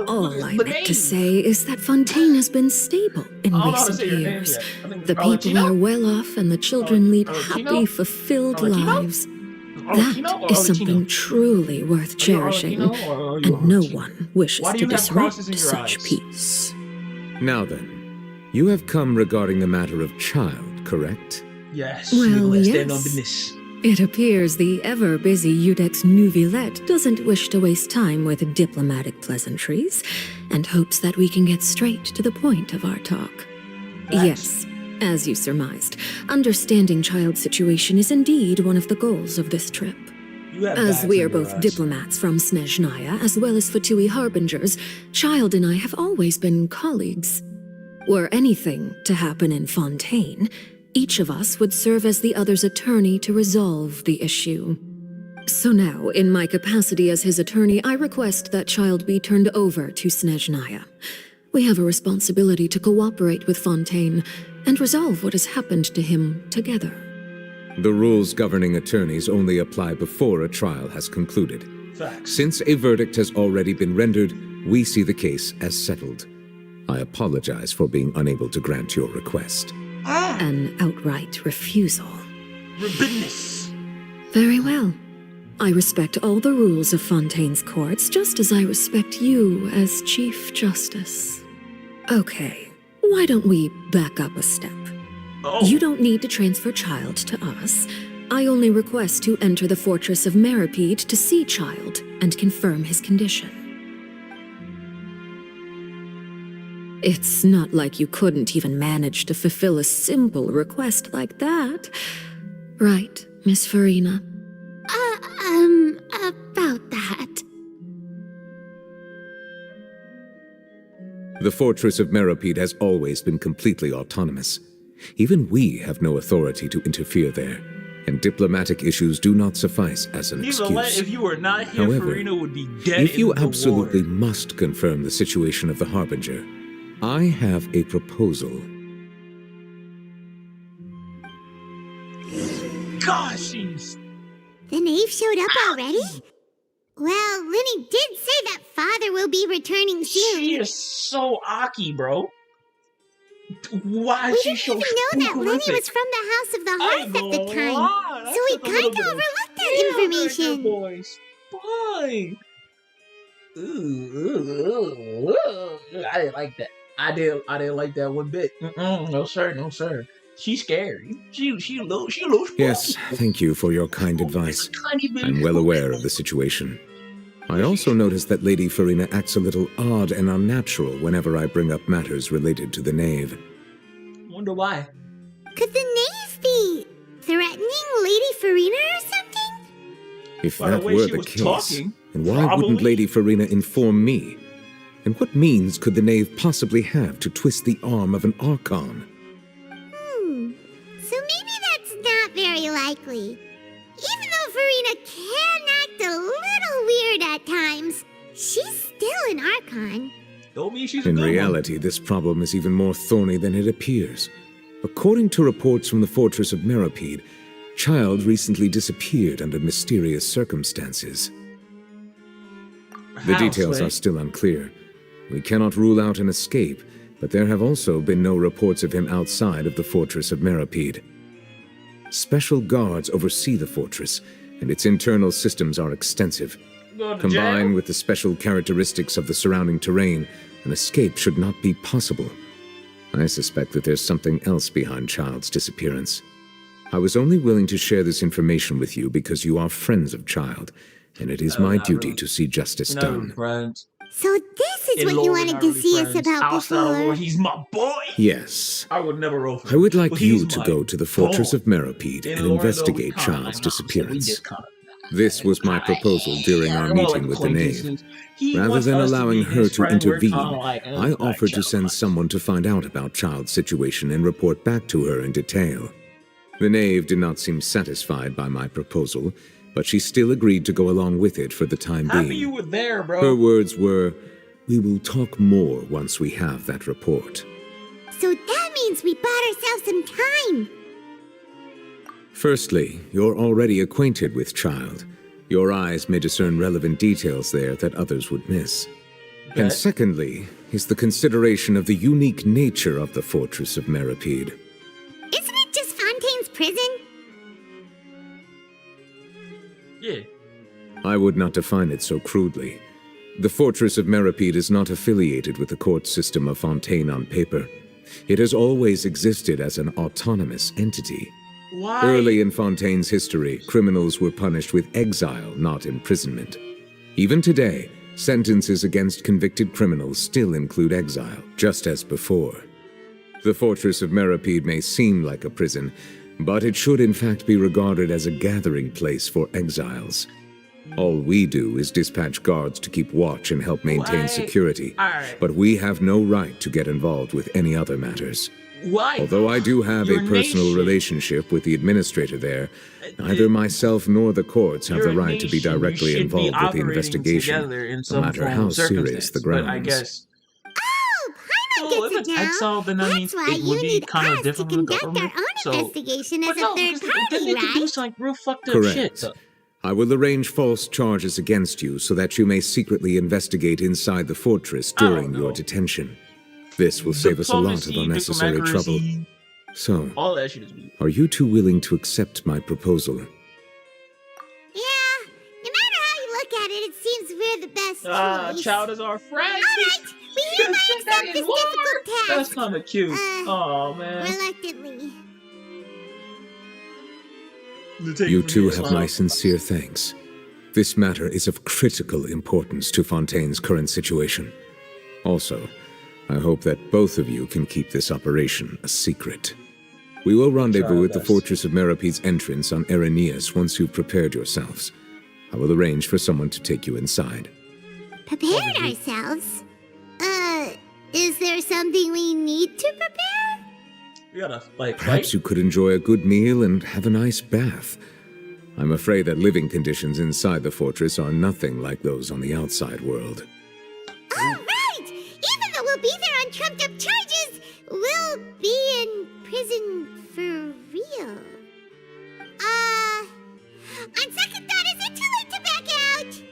All I meant to say is that Fontaine has been stable in I don't know how to recent say your name years. yet. I think The people Arlecchino? are well off and the children lead Arlecchino? happy, fulfilled Arlecchino? lives. Arlecchino That or is Arlecchino? something truly worth Are you cherishing, Arlecchino or are you and no Arlecchino? one wishes Why do to you have disrupt crosses in your such eyes? peace. Now then, you have come regarding the matter of child, correct? Yes, Well, Nicholas, stand on yes. business. It appears the ever-busy Eudex Neuvillette doesn't wish to waste time with diplomatic pleasantries, and hopes that we can get straight to the point of our talk. Yes, as you surmised, understanding child situation is indeed one of the goals of this trip. You have As bags we in are your both eyes. diplomats from Snezhnaya, as well as Fatui harbingers, Child and I have always been colleagues. Were anything to happen in Fontaine, each of us would serve as the other's attorney to resolve the issue. So now, in my capacity as his attorney, I request that Child be turned over to Snezhnaya. We have a responsibility to cooperate with Fontaine and resolve what has happened to him together. The rules governing attorneys only apply before a trial has concluded. Facts. Since a verdict has already been rendered, we see the case as settled. I apologize for being unable to grant your request. An outright refusal. Business. Very well. I respect all the rules of Fontaine's courts, just as I respect you as Chief Justice. Okay, why don't we back up a step? Oh. You don't need to transfer Child to us. I only request to enter the fortress of Meripede to see Child and confirm his condition. It's not like you couldn't even manage to fulfill a simple request like that. Right, Miss Furina? About that. The fortress of Meripede has always been completely autonomous. Even we have no authority to interfere there, and diplomatic issues do not suffice as an excuse. If you were not here, However, Furina would be dead if you in the absolutely water. must confirm the situation of the Harbinger, I have a proposal. Gosh, she's... The knave showed up already? Well, Linny did say that father will be returning soon. She is so Aki, bro. Why We is she didn't so even know that Lenny horrific? was from the House of the I Hearth ain't at the gonna time. lie, So that we took a little kinda bit of overlooked that skill right there, information. boys. Fine. I didn't like that. I didn't like that one bit. No sir, no sir. She's scary. She a little spooky. Yes, thank you for your kind advice. Tiny bit I'm well spooky. aware of the situation. I also noticed that Lady Furina acts a little odd and unnatural whenever I bring up matters related to the knave. Wonder why. Could the knave be threatening Lady Furina or something? If By the that way were she the was case, talking, then why wouldn't probably. Lady Furina inform me? And what means could the knave possibly have to twist the arm of an Archon? So maybe that's not very likely. Even though Furina can act a little weird at times, she's still an Archon. Don't mean she's a In good reality, this problem is even more thorny than it appears. According to reports from the fortress of Meropide, Child recently disappeared under mysterious circumstances. one. The How, details Sway? are still unclear. We cannot rule out an escape, but there have also been no reports of him outside of the fortress of Meropide. Special guards oversee the fortress, and its internal systems are extensive. Going to Combined jail? with the special characteristics of the surrounding terrain, an escape should not be possible. I suspect that there's something else behind Child's disappearance. I was only willing to share this information with you because you are friends of Child, and it is my not duty really. to see justice We're not really done. friends. So this is In what lore, you we're wanted not to really see us friends. about Outside of lore, before. he's my boy. Yes. I would never roll for him. I would like But you he's to my go to the fortress boy. of Meropide In and lore, though, we investigate kinda Child's like, so we disappearance. just kinda This was my proposal during our we're more meeting like with the knave. acquaintances. He Rather wants than us allowing be her his to friend, we're intervene, kinda like, I offered to chill send out. someone to find out about Child's situation and report back to her in detail. The knave did not seem satisfied by my proposal, but she still agreed to go along with it for the time Happy you being. were there, bro. Her words were, "We will talk more once we have that report." So that means we bought ourselves some time. Firstly, you're already acquainted with Child. Your eyes may discern relevant details there that others would miss. Okay. And secondly, is the consideration of the unique nature of the fortress of Meropide. Isn't it just Fontaine's prison? Yeah. I would not define it so crudely. The fortress of Meropide is not affiliated with the court system of Fontaine on paper. It has always existed as an autonomous entity. Why? Early in Fontaine's history, criminals were punished with exile, not imprisonment. Even today, sentences against convicted criminals still include exile, just as before. The fortress of Meropide may seem like a prison, but it should in fact be regarded as a gathering place for exiles. All we do is dispatch guards to keep watch and help maintain Why? security, Alright. but we have no right to get involved with any other matters. Why? Although I do have a Your personal nation- relationship with the administrator there, neither myself nor the courts have the Your right to be nation, you directly should be involved with the operating investigation, together in no some matter form how of serious the circumstance, grounds. But I guess. Oh, Paimon Well, gets if it it's down. exile, then that That's means why it you would be need kind of us to different from the conduct our government. own So, investigation as but a no, third because then party, they could do right? some real fucked up shit. Correct. So. I will arrange false charges against you so that you may secretly investigate inside the fortress during your know. detention. This will save us a lot of Diplomacy, unnecessary trouble. diplomacy, So, all that shit is me. are you two willing to accept my proposal? Yeah, no matter how you look at it, it seems we're the best choice. Child is our friend. Alright, we hereby accept this difficult task. That's kind of cute. Oh man. Reluctantly. You two have my sincere thanks. This matter is of critical importance to Fontaine's current situation. Also, I hope that both of you can keep this operation a secret. We will rendezvous at the Fortress of Meropide's entrance on Irenaeus once you've prepared yourselves. I will arrange for someone to take you inside. Prepared ourselves? Is there something we need to prepare? We gotta like Perhaps fight. you could enjoy a good meal and have a nice bath. I'm afraid that living conditions inside the fortress are nothing like those on the outside world. Alright! Even though we'll be there on trumped up charges, we'll be in prison for real. On second thought, is it too late to back out?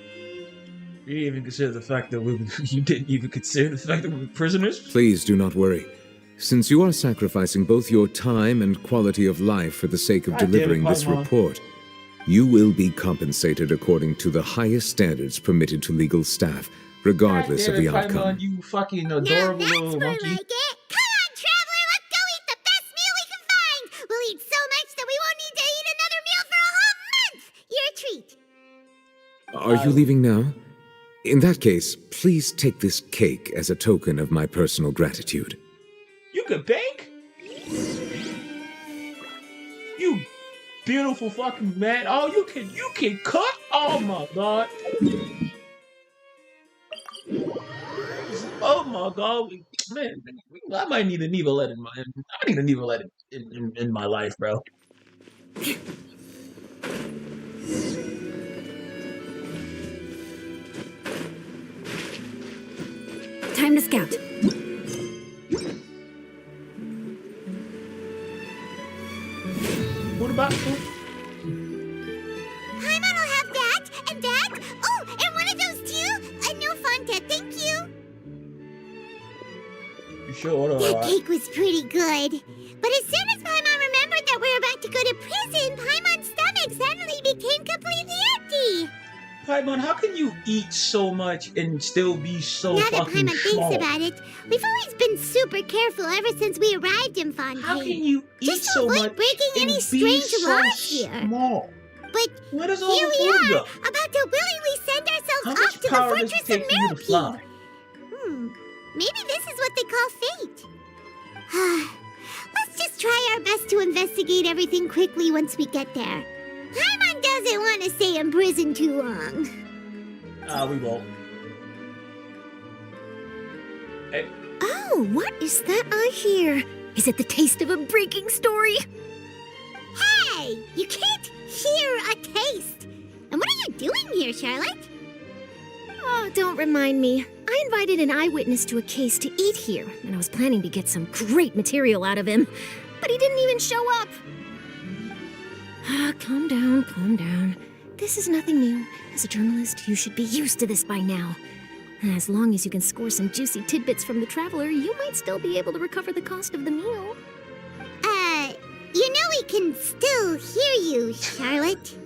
You didn't even consider the fact that you didn't even consider the fact that we were prisoners. Please do not worry. Since you are sacrificing both your time and quality of life for the sake of God damn it, delivering this Paimon. report, you will be compensated according to the highest standards permitted to legal staff, regardless of the outcome. Paimon, you fucking Now adorable that's little more monkey. like it. Come on, traveler, let's go eat the best meal we can find. We'll eat so much that we won't need to eat another meal for a whole month. You're a treat. Are you leaving now? In that case, please take this cake as a token of my personal gratitude. You could bake? You beautiful fucking man. Oh, you can cook? Oh my god. Oh my god. Man, I might need a Nevalette in my I need a Nevalette in my life, bro. Time to scout. What about Paimon will have that and that. Oh, and one of those too. No Fonta, thank you. you sure? That cake was pretty good. But as soon as Paimon remembered that we were about to go to prison, Paimon's stomach suddenly became completely empty. Paimon, how can you eat so much and still be so Now that fucking Paimon thinks small? about it, we've always been super careful ever since we arrived in Fontaine. How can you eat Just to so avoid much breaking and any be strange so laws here. small? But Where does all here the we food are, go? about to willingly send ourselves How off much to the power does it fortress of take for you to Millipede. fly? Maybe this is what they call fate. Let's just try our best to investigate everything quickly once we get there. Paimon doesn't want to stay in prison too long. We won't. Hey, Oh, what is that I hear? Is it the taste of a breaking story? Hey, you can't hear a taste. And what are you doing here, Charlotte? Oh, don't remind me. I invited an eyewitness to a case to eat here, and I was planning to get some great material out of him. But he didn't even show up. Calm down, calm down. This is nothing new. As a journalist, you should be used to this by now. And as long as you can score some juicy tidbits from the traveler, you might still be able to recover the cost of the meal. You know we can still hear you, Charlotte.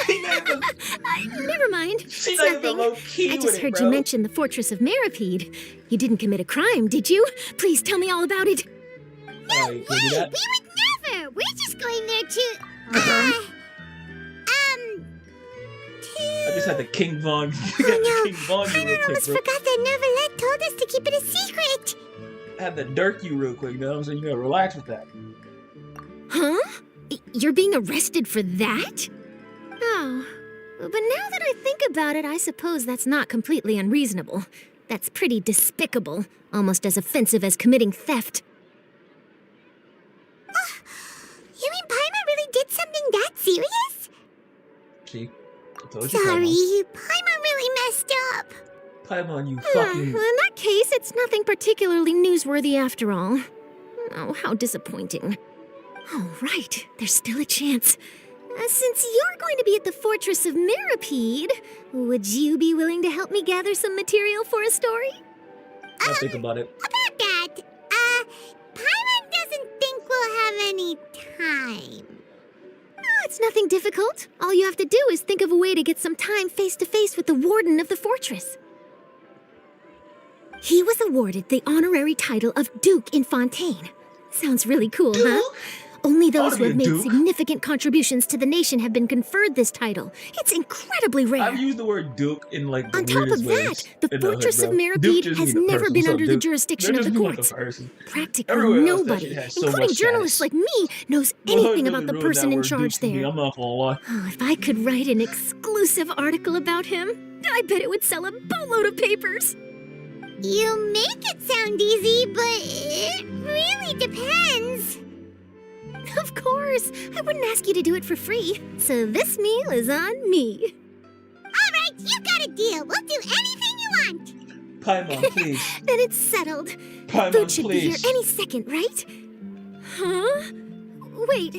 Never mind. She It's not even nothing. low-key I with just it, heard bro. you mention the fortress of Meripede. You didn't commit a crime, did you? Please tell me all about it. Hey, can you do that? We would never. We're just going there to, I just had the King Von. Oh no, King Von you real Paimon quick, almost bro. forgot that Neverlet told us to keep it a secret. I had to dirk you real quick, you know what I'm saying? You gotta relax with that. Huh? You're being arrested for that? Oh. But now that I think about it, I suppose that's not completely unreasonable. That's pretty despicable, almost as offensive as committing theft. You mean Paimon really did something that serious? See? I told you, Sorry, Paimon. Paimon really messed up. Paimon, you In fucking... that case, it's nothing particularly newsworthy after all. Oh, how disappointing. Oh, right. There's still a chance. Since you're going to be at the Fortress of Meripede, would you be willing to help me gather some material for a story? I'll think about it. About that, Paimon doesn't think we'll have any time. Oh, it's nothing difficult. All you have to do is think of a way to get some time face-to-face with the warden of the fortress. He was awarded the honorary title of Duke in Fontaine. Sounds really cool, huh? Only those who have made significant contributions to the nation have been conferred this title. It's incredibly rare. I've used the word Duke in like the On top weirdest of ways that, the in hood, Fortress of bro. Duke Meripede just has mean a never person. been What's up, under the Duke? jurisdiction That of just the mean like a courts. person. Practically Everywhere else, that nobody, shit has so including much journalists status. like me, knows The hood anything really about the ruined person that in word charge Duke for me, there. I'm not gonna lie. Oh, if I could write an exclusive article about him, I bet it would sell a boatload of papers. You make it sound easy, but it really depends. Of course, I wouldn't ask you to do it for free, so this meal is on me. All right, you got a deal. We'll do anything you want. Paimon, please. Then it's settled. Paimon, Food should be here please. any second, right? Huh? Wait,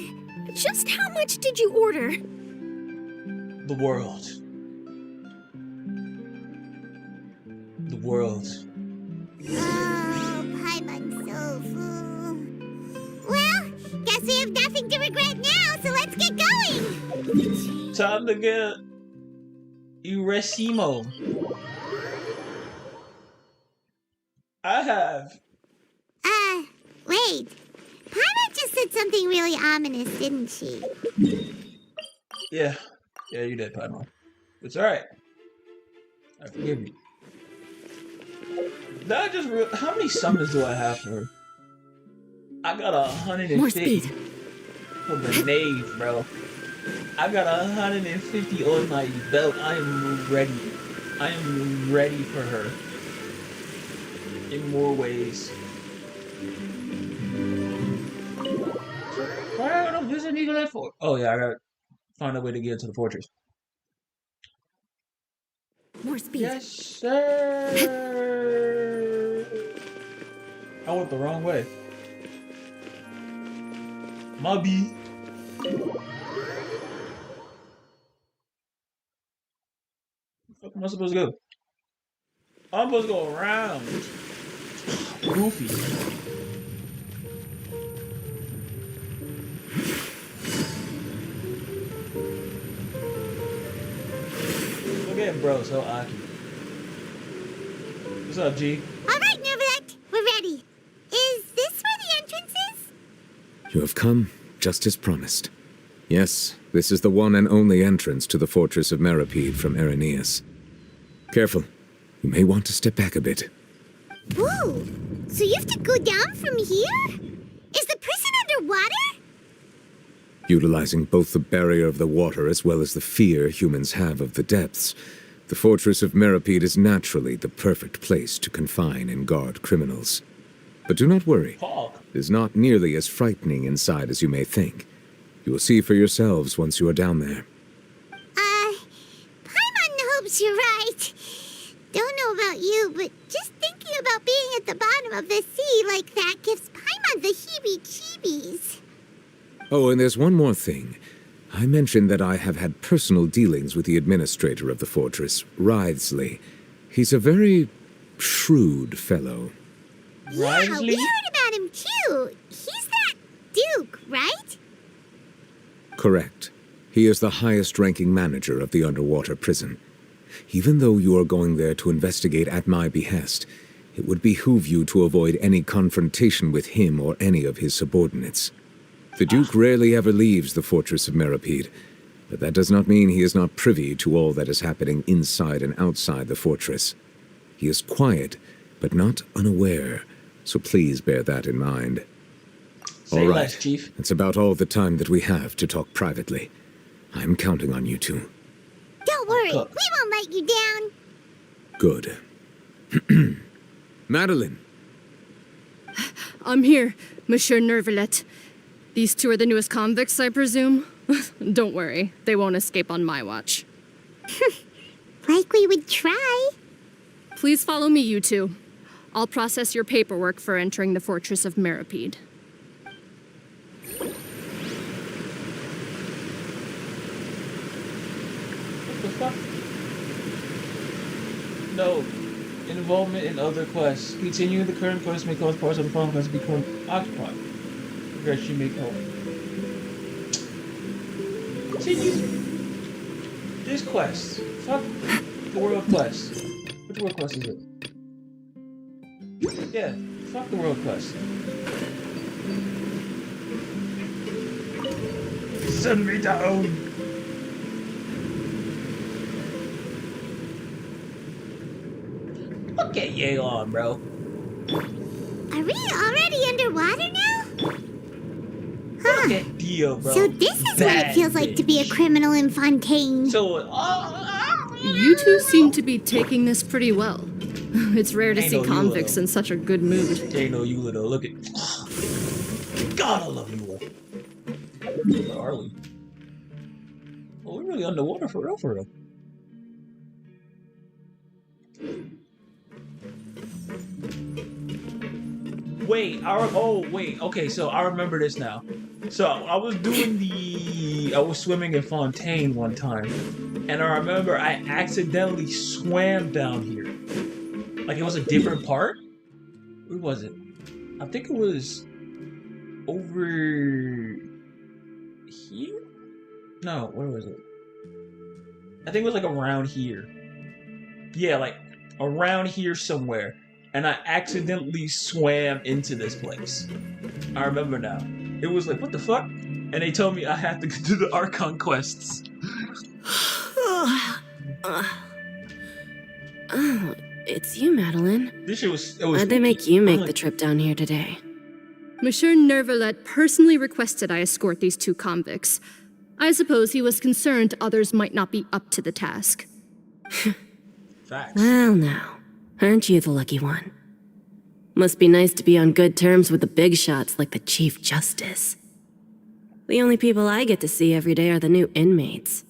just how much did you order? The world. The world. Oh, Paimon's so full. guess we have nothing to regret now, so let's get going! Time to get Irasimo. I have. Wait. Paimon just said something really ominous, didn't she? Yeah, you did, Paimon. It's alright. I forgive you. That just how many summons do I have for her? I got 150 More speed. for the knave, bro. I got 150 on my belt. I am ready. I am ready for her. In more ways. Why don't visit me that for? Oh yeah, I gotta find a way to get into the fortress. More speed. Yes, sir. I went the wrong way. My B. What am I supposed to go? I'm supposed to go around. Goofy. Look at him, bro. So Aki. What's up, G? Alright, Nervalet, we're ready. Is this where the entrance is? You have come, just as promised. Yes, this is the one and only entrance to the fortress of Meripede from Irenaeus. Careful. You may want to step back a bit. Whoa! So you have to go down from here? Is the prison underwater? Utilizing both the barrier of the water as well as the fear humans have of the depths, the fortress of Meripede is naturally the perfect place to confine and guard criminals. But do not worry. It is not nearly as frightening inside as you may think. You will see for yourselves once you are down there. Paimon hopes you're right. Don't know about you, but just thinking about being at the bottom of the sea like that gives Paimon the heebie-jeebies. Oh, and there's one more thing. I mentioned that I have had personal dealings with the administrator of the fortress, Writhsley. He's a very shrewd fellow. Yeah, we heard about him too. He's that Duke, right? Correct. He is the highest-ranking manager of the underwater prison. Even though you are going there to investigate at my behest, it would behoove you to avoid any confrontation with him or any of his subordinates. The Duke rarely ever leaves the fortress of Meripede, but that does not mean he is not privy to all that is happening inside and outside the fortress. He is quiet, but not unaware, so please bear that in mind. All right, less, Chief. It's about all the time that we have to talk privately. I'm counting on you two. Don't worry, we won't let you down. Good. Madeline. I'm here, Monsieur Nervalet. These two are the newest convicts, I presume? Don't worry, they won't escape on my watch. Like we would try. Please follow me, you two. I'll process your paperwork for entering the fortress of Meripede. What the fuck? No. Involvement in other quests. Continuing the current quest may cause parts of the following quest to become occupied. Regret you may call. Continue this quest. Fuck the world quest. Which world quest is it? Yeah, fuck the world quest. Send me down! Okay, yeah, on, bro. Are we already underwater now? Look at Dio, bro. So this is what it feels like to be a criminal in Fontaine. So, You two seem to be taking this pretty well. It's rare to Ain't see no convicts Eula, in such a good mood. Ain't no Eula, though. Look at... God, I love Eula. Where are we? Oh, we're really underwater for real, for real. Wait, okay, so I remember this now. So I was swimming in Fontaine one time, and I remember I accidentally swam down here. Like it was a different part? Where was it? I think it was over here? No, where was it? I think it was like around here. Yeah, like around here somewhere. And I accidentally swam into this place. I remember now. It was like, what the fuck? And they told me I had to do the Archon quests. Oh, it's you, Madeline. This shit was... Why'd they make you make the trip down here today? Monsieur Nervalet personally requested I escort these two convicts. I suppose he was concerned others might not be up to the task. Facts. Well, now, aren't you the lucky one? Must be nice to be on good terms with the big shots like the Chief Justice. The only people I get to see every day are the new inmates.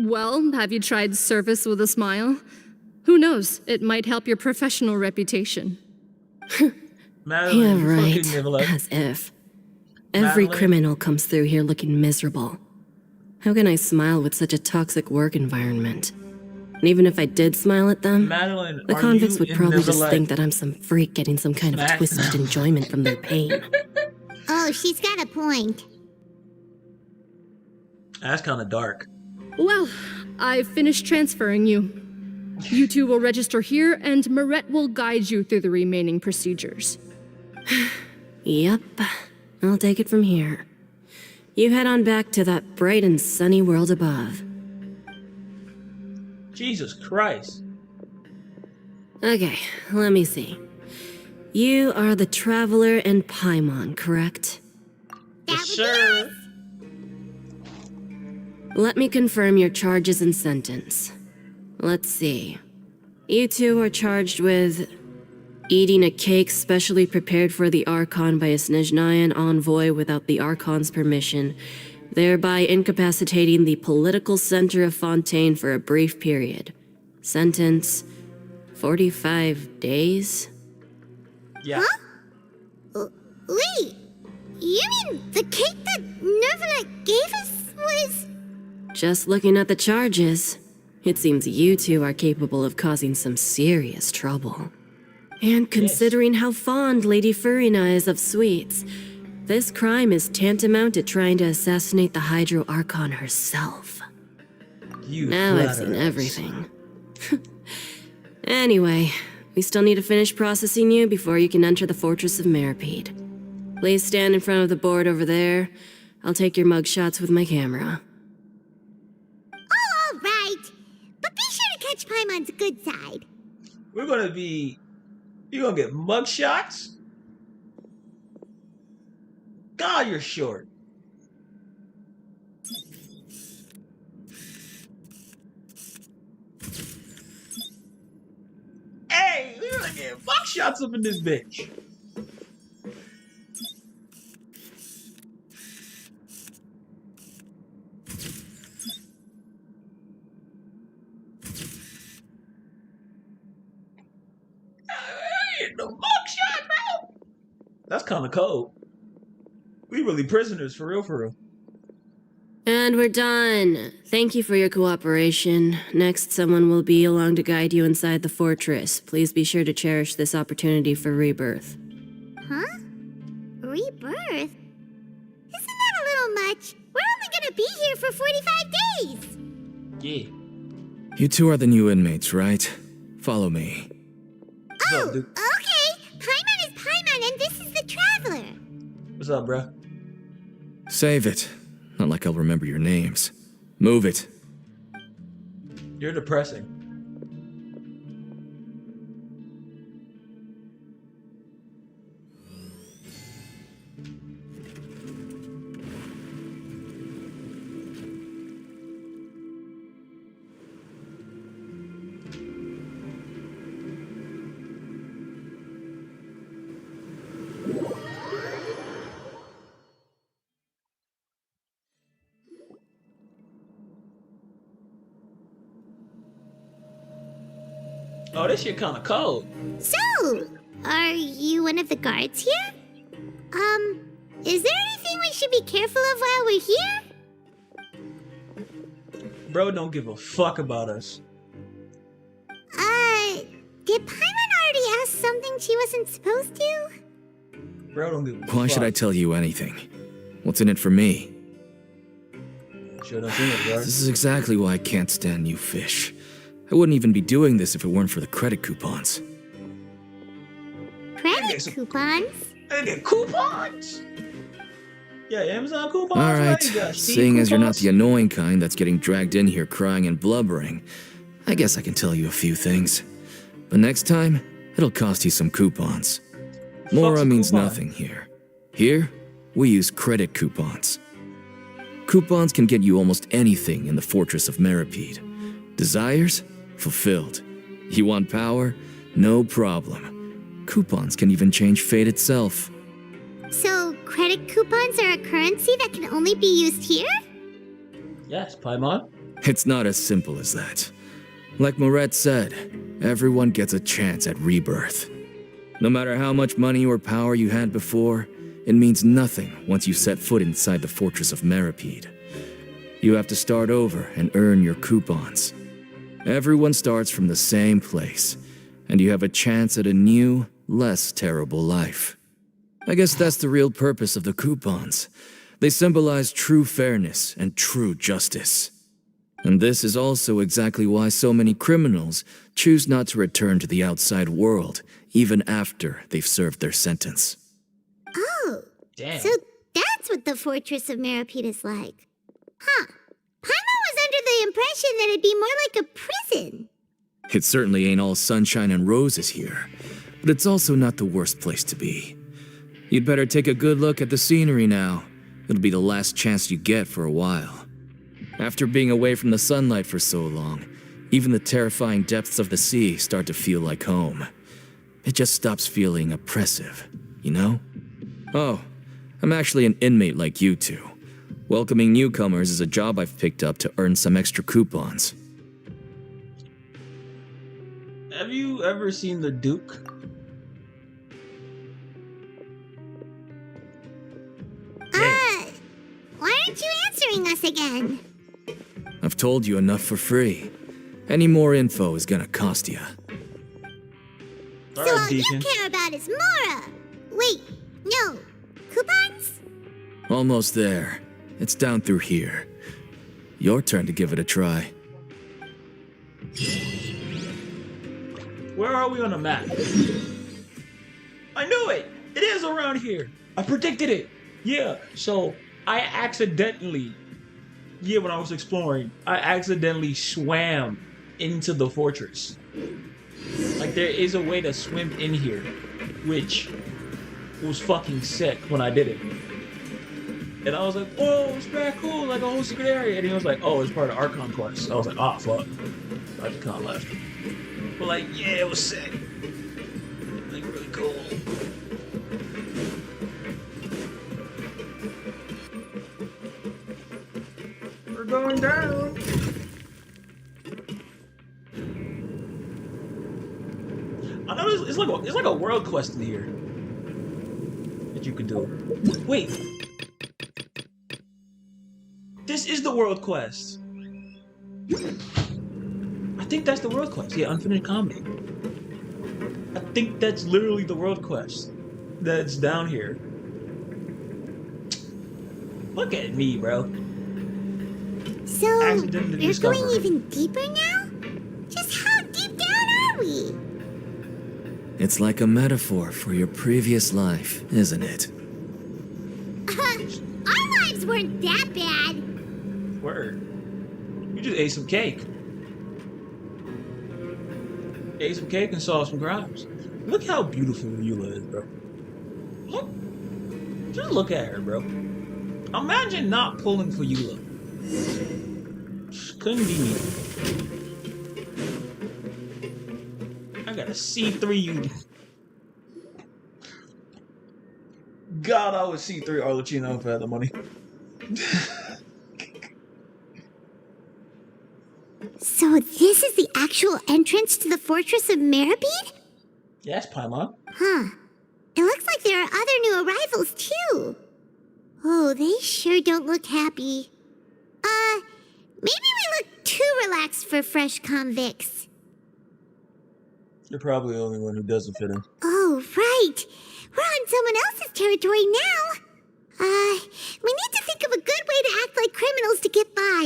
Well, have you tried service with a smile? Who knows, it might help your professional reputation. Madeline, Yeah, right. fucking Nervalet. As if. Every Madeline? criminal comes through here looking miserable. How can I smile with such a toxic work environment? And even if I did smile at them, Madeline, the are convicts you would in probably just Nervalet? think that I'm some freak getting some kind of Smack twisted them. enjoyment from their pain. Oh, she's got a point. That's kind of dark. Well, I've finished transferring you. You two will register here, and Marette will guide you through the remaining procedures. Yep, I'll take it from here. You head on back to that bright and sunny world above. Jesus Christ. Okay, let me see. You are the Traveler and Paimon, correct? Yes, sir. Let me confirm your charges and sentence. Let's see. You two are charged with eating a cake specially prepared for the Archon by a Snezhnayan envoy without the Archon's permission, thereby incapacitating the political center of Fontaine for a brief period. Sentence, 45 days? Yeah. Wait, you mean the cake that Nervalet gave us was... Just looking at the charges, it seems you two are capable of causing some serious trouble. And considering how fond Lady Furina is of sweets, this crime is tantamount to trying to assassinate the Hydro Archon herself. You Now I've flatter seen us. everything. Anyway, we still need to finish processing you before you can enter the Fortress of Meripede. Please stand in front of the board over there. I'll take your mug shots with my camera. Oh, all right. But be sure to catch Paimon's good side. We're gonna be... You gonna get mug shots? God, you're short. Hey, we're gonna get mug shots up in this bitch. No mug shot, bro. That's kind of cold. We really prisoners, for real, for real. And we're done. Thank you for your cooperation. Next, someone will be along to guide you inside the fortress. Please be sure to cherish this opportunity for rebirth. Huh? Rebirth? Isn't that a little much? We're only gonna be here for 45 days! Yeah. You two are the new inmates, right? Follow me. What's up, dude? Okay, Paimon is Paimon and this is the Traveler. What's up, bro? Save it. Not like I'll remember your names. Move it. You're depressing. Oh, this shit kind of cold. So, are you one of the guards here? Is there anything we should be careful of while we're here? Bro don't give a fuck about us. Did Paimon already ask something she wasn't supposed to? Bro don't give a fuck. Why should I tell you anything? What's in it for me? Should have seen it, bro. This is exactly why I can't stand you fish. I wouldn't even be doing this if it weren't for the credit coupons. Credit coupons? I get coupons? Yeah, Amazon coupons. Alright, You got Steam seeing as you're not coupons? the annoying kind that's getting dragged in here crying and blubbering, I guess I can tell you a few things. But next time, it'll cost you some coupons. Mora Fuck's a means coupon? nothing here. Here, we use credit coupons. Coupons can get you almost anything in the Fortress of Meripede. Desires? Fulfilled. You want power? No problem. Coupons can even change fate itself. So, credit coupons are a currency that can only be used here? Yes, Paimon. It's not as simple as that. Like Moret said, everyone gets a chance at rebirth. No matter how much money or power you had before, it means nothing once you set foot inside the Fortress of Meripede. You have to start over and earn your coupons. Everyone starts from the same place, and you have a chance at a new, less terrible life. I guess that's the real purpose of the coupons. They symbolize true fairness and true justice. And this is also exactly why so many criminals choose not to return to the outside world, even after they've served their sentence. Oh, Damn. so that's what the Fortress of Meripede is like. Huh. Paimon was under the impression that it'd be more like a prison. It certainly ain't all sunshine and roses here, but it's also not the worst place to be. You'd better take a good look at the scenery now. It'll be the last chance you get for a while. After being away from the sunlight for so long, even the terrifying depths of the sea start to feel like home. It just stops feeling oppressive, you know? Oh, I'm actually an inmate like you two. Welcoming newcomers is a job I've picked up to earn some extra coupons. Have you ever seen the Duke? Why aren't you answering us again? I've told you enough for free. Any more info is gonna cost you. So Alright, all Deacon. you care about is Mora. Wait, no. Coupons? Almost there. It's down through here. Your turn to give it a try. Where are we on the map? I knew it! It is around here! I predicted it! Yeah, so I accidentally, when I was exploring, I accidentally swam into the fortress. Like, there is a way to swim in here, which was fucking sick when I did it. And I was like, whoa, it's very cool, like a whole secret area. And he was like, oh, it's part of our conquest. I was like, ah, fuck. I just kind of left. But like, yeah, it was sick. Like, really cool. We're going down. I know it's like a world quest in here that you could do. Wait. This is the world quest. I think that's the world quest. Yeah, unfinished comedy. I think that's literally the world quest that's down here. Look at me, bro. So, Accidentally we're discovered. going even deeper now? Just how deep down are we? It's like a metaphor for your previous life, isn't it? Our lives weren't that bad. Word. You just ate some cake. Ate some cake and solved some crimes. Look how beautiful Eula is, bro. Look. Just look at her, bro. Imagine not pulling for Eula. Couldn't be me. I got a C3 Eula. God, I would C3 Arlecchino if I had the money. So this is the actual entrance to the Fortress of Meripede? Yes, Paimon. Huh. It looks like there are other new arrivals, too. Oh, they sure don't look happy. Maybe we look too relaxed for fresh convicts. You're probably the only one who doesn't fit in. Oh, right. We're on someone else's territory now. We need to think of a good way to act like criminals to get by.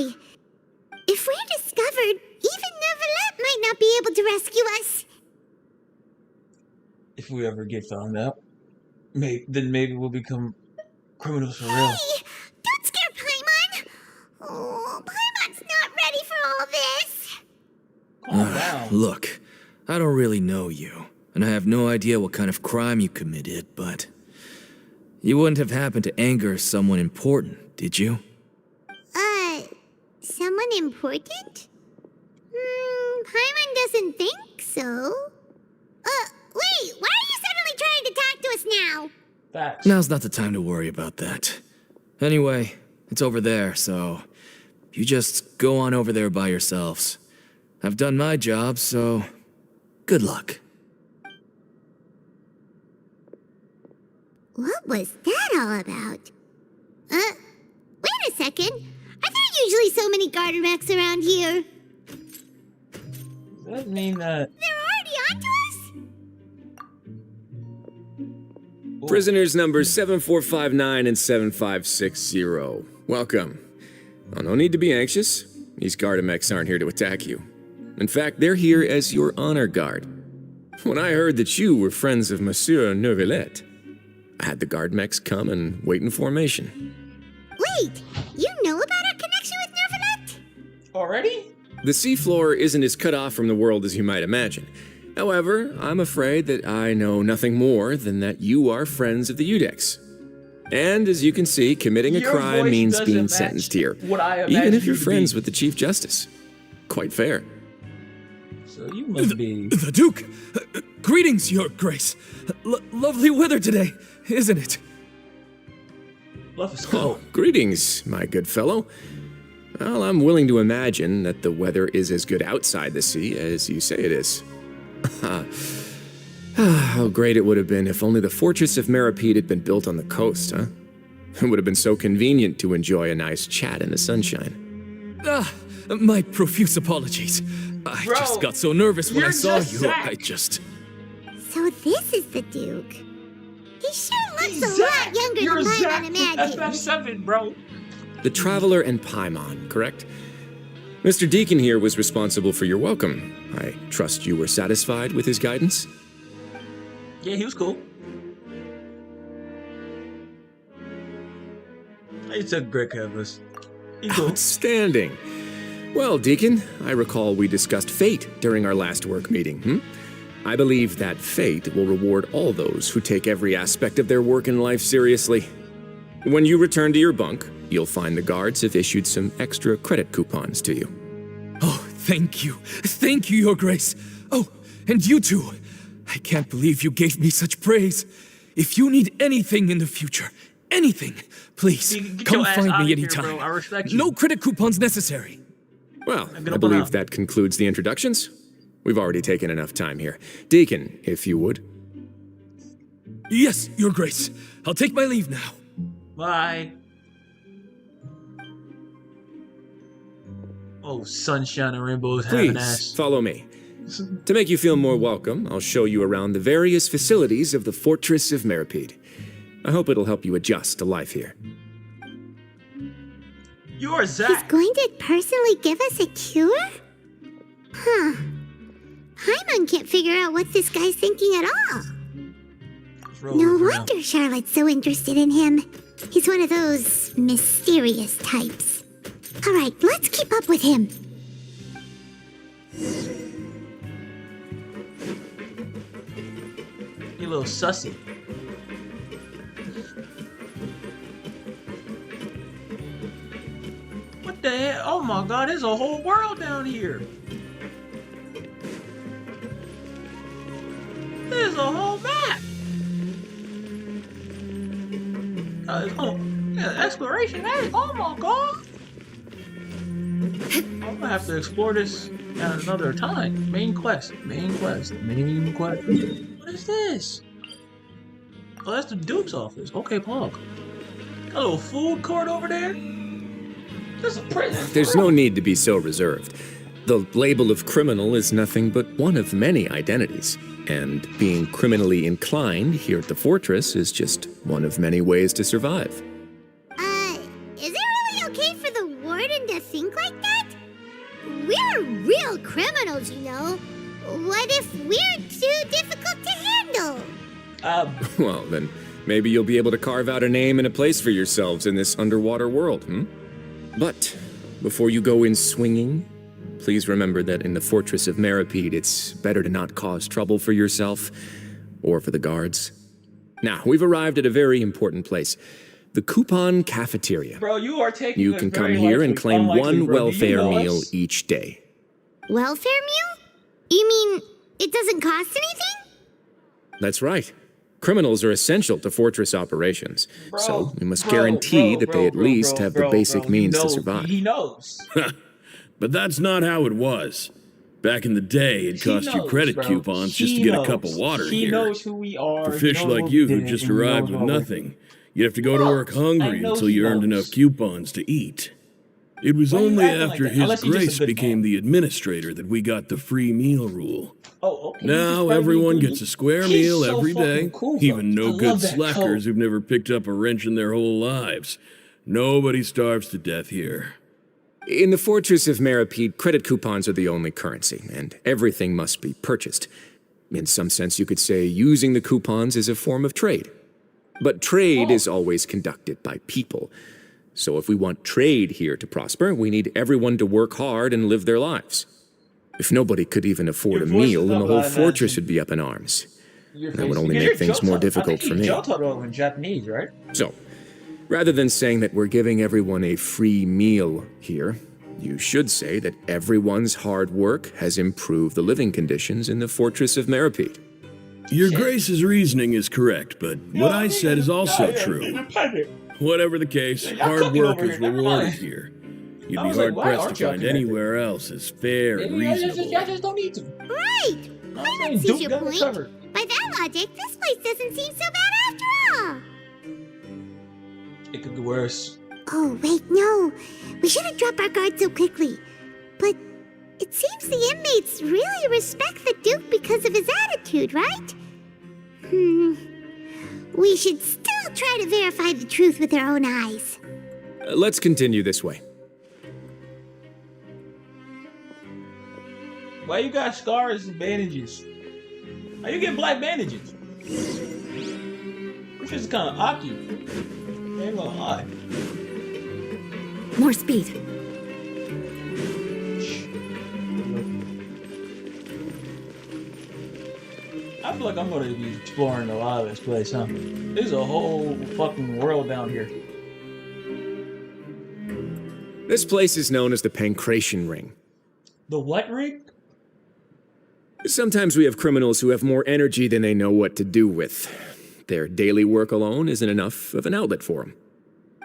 we ever get found out, maybe we'll become criminals for real. Hey, don't scare Paimon. Oh, Paimon's not ready for all this. Calm down. Look, I don't really know you, and I have no idea what kind of crime you committed, but you wouldn't have happened to anger someone important, did you? Someone important? Paimon doesn't think so. Wait, why are you suddenly trying to talk to us now? Facts. Now's not the time to worry about that. Anyway, it's over there, so you just go on over there by yourselves. I've done my job, so good luck. What was that all about? Wait a second. Are there usually so many garter mechs around here? Does that mean that... They're already onto us? Prisoners numbers 7459 and 7560. Welcome. Oh, no need to be anxious. These Gardamex aren't here to attack you. In fact, they're here as your honor guard. When I heard that you were friends of Monsieur Neuvillette, I had the Gardamex come and wait in formation. Wait, you know about our connection with Neuvillette? Already? The seafloor isn't as cut off from the world as you might imagine. However, I'm afraid that I know nothing more than that you are friends of the Udex. And as you can see, committing a Your crime voice means doesn't being match sentenced here, what I even imagined if you're you to friends be. with the Chief Justice. Quite fair. So you must be... The Duke! Greetings, Your Grace. Lovely weather today, isn't it? Love is Oh, cool. greetings, my good fellow. Well, I'm willing to imagine that the weather is as good outside the sea as you say it is. How great it would have been if only the fortress of Meripede had been built on the coast, huh? It would have been so convenient to enjoy a nice chat in the sunshine. My profuse apologies. I Bro, just got so nervous when I you're saw just you. Zack. So this is the Duke. He sure looks a Zack! lot younger You're than Paimon Zack from imagined. FF7, bro. The Traveler and Paimon, correct? Mr. Deacon here was responsible for your welcome. I trust you were satisfied with his guidance? Yeah, he was cool. He took great care of us. He cool. Outstanding. Well, Deacon, I recall we discussed fate during our last work meeting, I believe that fate will reward all those who take every aspect of their work in life seriously. When you return to your bunk, you'll find the guards have issued some extra credit coupons to you. Oh, thank you. Thank you, Your Grace. Oh, and you too. I can't believe you gave me such praise. If you need anything in the future, anything, please, Get come your ass find out me of here, anytime. bro. I respect you. No credit coupons necessary. Well, Get I up believe and out. that concludes the introductions. We've already taken enough time here. Deacon, if you would. Yes, Your Grace. I'll take my leave now. Bye. Oh, sunshine and rainbows have an Please, ass. follow me. To make you feel more welcome, I'll show you around the various facilities of the Fortress of Meripede. I hope it'll help you adjust to life here. You're He's Zack. going to personally give us a cure? Huh. Paimon can't figure out what this guy's thinking at all. No wonder Charlotte's so interested in him. He's one of those mysterious types. All right, let's keep up with him. You little sussy. What the hell? Oh my god, there's a whole world down here. There's a whole map. Oh, yeah, exploration. Hey, oh my god. I'm gonna have to explore this at another time. Main quest. What is this? Oh, that's the Duke's office. Okay, Pog. Got a little food court over there. There's a prison. There's no need to be so reserved. The label of criminal is nothing but one of many identities. And being criminally inclined here at the fortress is just one of many ways to survive. Is it really okay for the warden to think like that? We're real criminals, you know. What if we're too difficult to handle? Well, then maybe you'll be able to carve out a name and a place for yourselves in this underwater world, But before you go in swinging, please remember that in the Fortress of Meripede, it's better to not cause trouble for yourself or for the guards. Now, we've arrived at a very important place. The Coupon Cafeteria. Bro, you are taking You this can very come here and lightly, claim unlikely, one bro. Do you welfare know meal us? each day. Welfare meal? You mean it doesn't cost anything? That's right. Criminals are essential to Fortress operations, Bro, so we must bro, guarantee bro, that bro, they at bro, least bro, have bro, the basic bro. means He to knows. survive. He knows. But that's not how it was. Back in the day, it He cost you knows, credit bro. coupons just He to get knows. a cup of water He here. knows who we are. For He fish knows like what you we who did, just and he arrived knows with what we're- nothing, you'd have to go He to work knows. I hungry know until he you earned knows. enough coupons to eat. It was Why you only acting like after that? His Unless you're just a Grace good became man. the administrator that we got the free meal rule. Oh, okay. you just Now better be everyone good. gets a square He's meal so every fucking day, cool, bro. even I no love good that slackers coat. who've never picked up a wrench in their whole lives. Nobody starves to death here. In the Fortress of Meripede, credit coupons are the only currency, and everything must be purchased. In some sense, you could say using the coupons is a form of trade. But trade is always conducted by people. So if we want trade here to prosper, we need everyone to work hard and live their lives. If nobody could even afford a Your voice meal, is then the up whole loud, fortress imagine. would be up in arms. Your That would face- only because make you're things more Johto. difficult I think for me. you're Jotaro in Japanese, right? So, rather than saying that we're giving everyone a free meal here, you should say that everyone's hard work has improved the living conditions in the Fortress of Meripede. Your Grace's reasoning is correct, but what I said is also true. Whatever the case, Y'all hard cooking work over is here, never rewarded mind. here. You'd I be was like, hard why pressed aren't to y'all find connected? anywhere else as fair and Maybe y'all reasonable. just don't need to. Right. I'm Paimon saying sees Duke your got it point. covered. By that logic, this place doesn't seem so bad after all. It could be worse. Oh, wait, no. We shouldn't drop our guard so quickly. But it seems the inmates really respect the Duke because of his attitude, right? We should still try to verify the truth with our own eyes. Let's continue this way. Why you got scars and bandages? How you get black bandages? This is kind of Aki. Ain't gonna lie. More speed. I feel like I'm gonna be exploring a lot of this place, huh? There's a whole fucking world down here. This place is known as the Pancration Ring. The what ring? Sometimes we have criminals who have more energy than they know what to do with. Their daily work alone isn't enough of an outlet for them.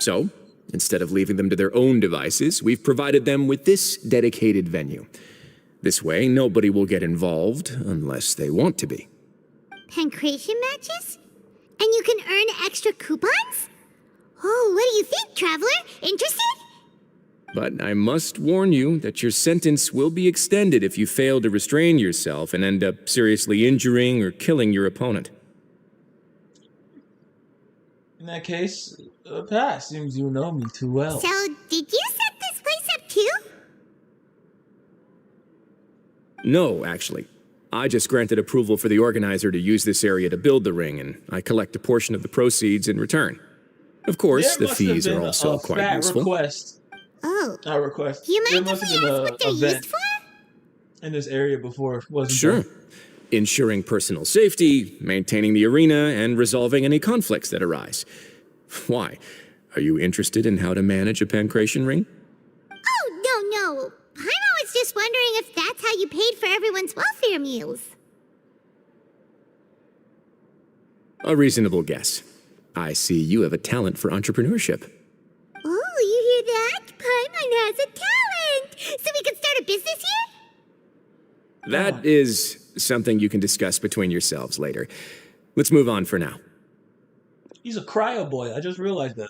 So, instead of leaving them to their own devices, we've provided them with this dedicated venue. This way, nobody will get involved unless they want to be. Pancration matches? And you can earn extra coupons? Oh, what do you think, traveler? Interested? But I must warn you that your sentence will be extended if you fail to restrain yourself and end up seriously injuring or killing your opponent. In that case, pass. Seems you know me too well. So, did you set this place up too? No, actually. I just granted approval for the organizer to use this area to build the ring, and I collect a portion of the proceeds in return. Of course, There the must have fees are been also a quite fat useful. Request. Oh. A request. Do you There mind if must we have been ask what they're event used for? in this area before, wasn't Sure. there? Ensuring personal safety, maintaining the arena, and resolving any conflicts that arise. Why? Are you interested in how to manage a pancration ring? Oh, no. Paimon was just wondering if that's how you paid for everyone's welfare meals. A reasonable guess. I see you have a talent for entrepreneurship. Oh, you hear that? Paimon has a talent! So we can start a business here? That is something you can discuss between yourselves later. Let's move on for now. He's a cryo boy. I just realized that.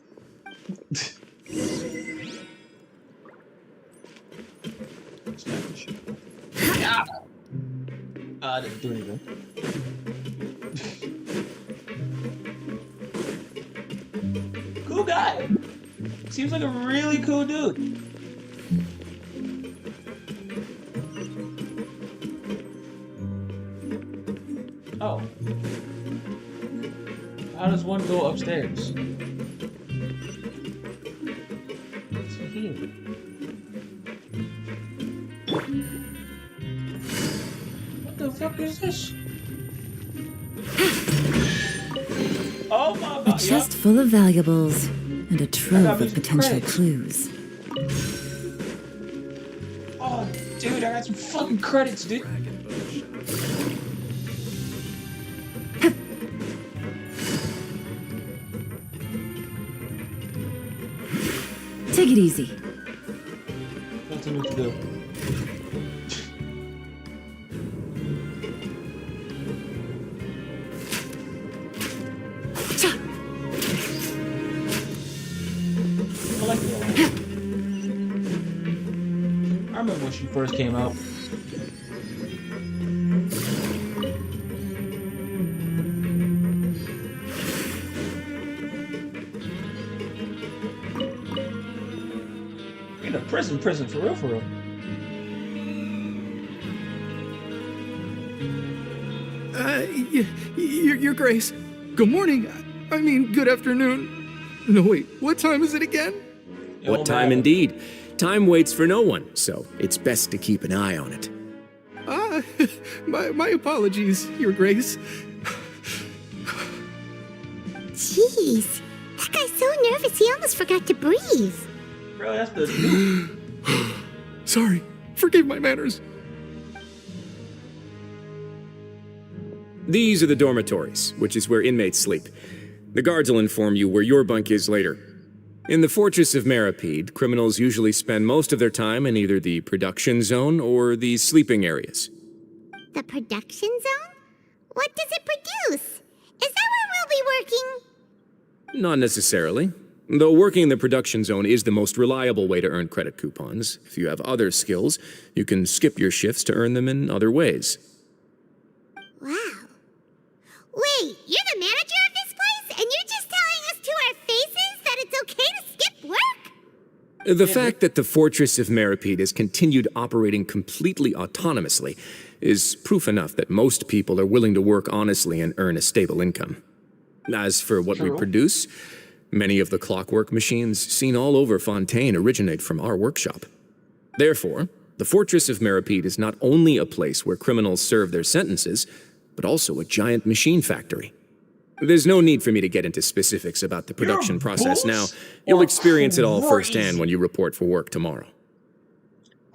I didn't do anything. Cool guy. Seems like a really cool dude. Oh. does one go upstairs? What's here? What the fuck is this? Oh my god. A chest full of valuables and a trove of potential credits. clues. Oh, dude, I got some fucking credits, dude. Take it easy. Nothing to do. I like it a lot. I remember when she first came out. In a prison, for real, for real. Your Grace. Good morning. I mean, good afternoon. No, wait, what time is it again? What time indeed? Time waits for no one, so it's best to keep an eye on it. My apologies, Your Grace. Jeez, that guy's so nervous he almost forgot to breathe. Bro, that's the... Sorry, forgive my manners. These are the dormitories, which is where inmates sleep. The guards will inform you where your bunk is later. In the Fortress of Meripede, criminals usually spend most of their time in either the production zone or the sleeping areas. The production zone? What does it produce? Is that where we'll be working? Not necessarily. Though working in the production zone is the most reliable way to earn credit coupons. If you have other skills, you can skip your shifts to earn them in other ways. Wow. Wait, you're the manager of this place, and you're just telling us to our faces that it's okay to skip work? The fact that the Fortress of Meripede has continued operating completely autonomously is proof enough that most people are willing to work honestly and earn a stable income. As for what we produce, many of the clockwork machines seen all over Fontaine originate from our workshop. Therefore, the Fortress of Meripede is not only a place where criminals serve their sentences, but also a giant machine factory. There's no need for me to get into specifics about the production process now. You'll experience it all firsthand when you report for work tomorrow.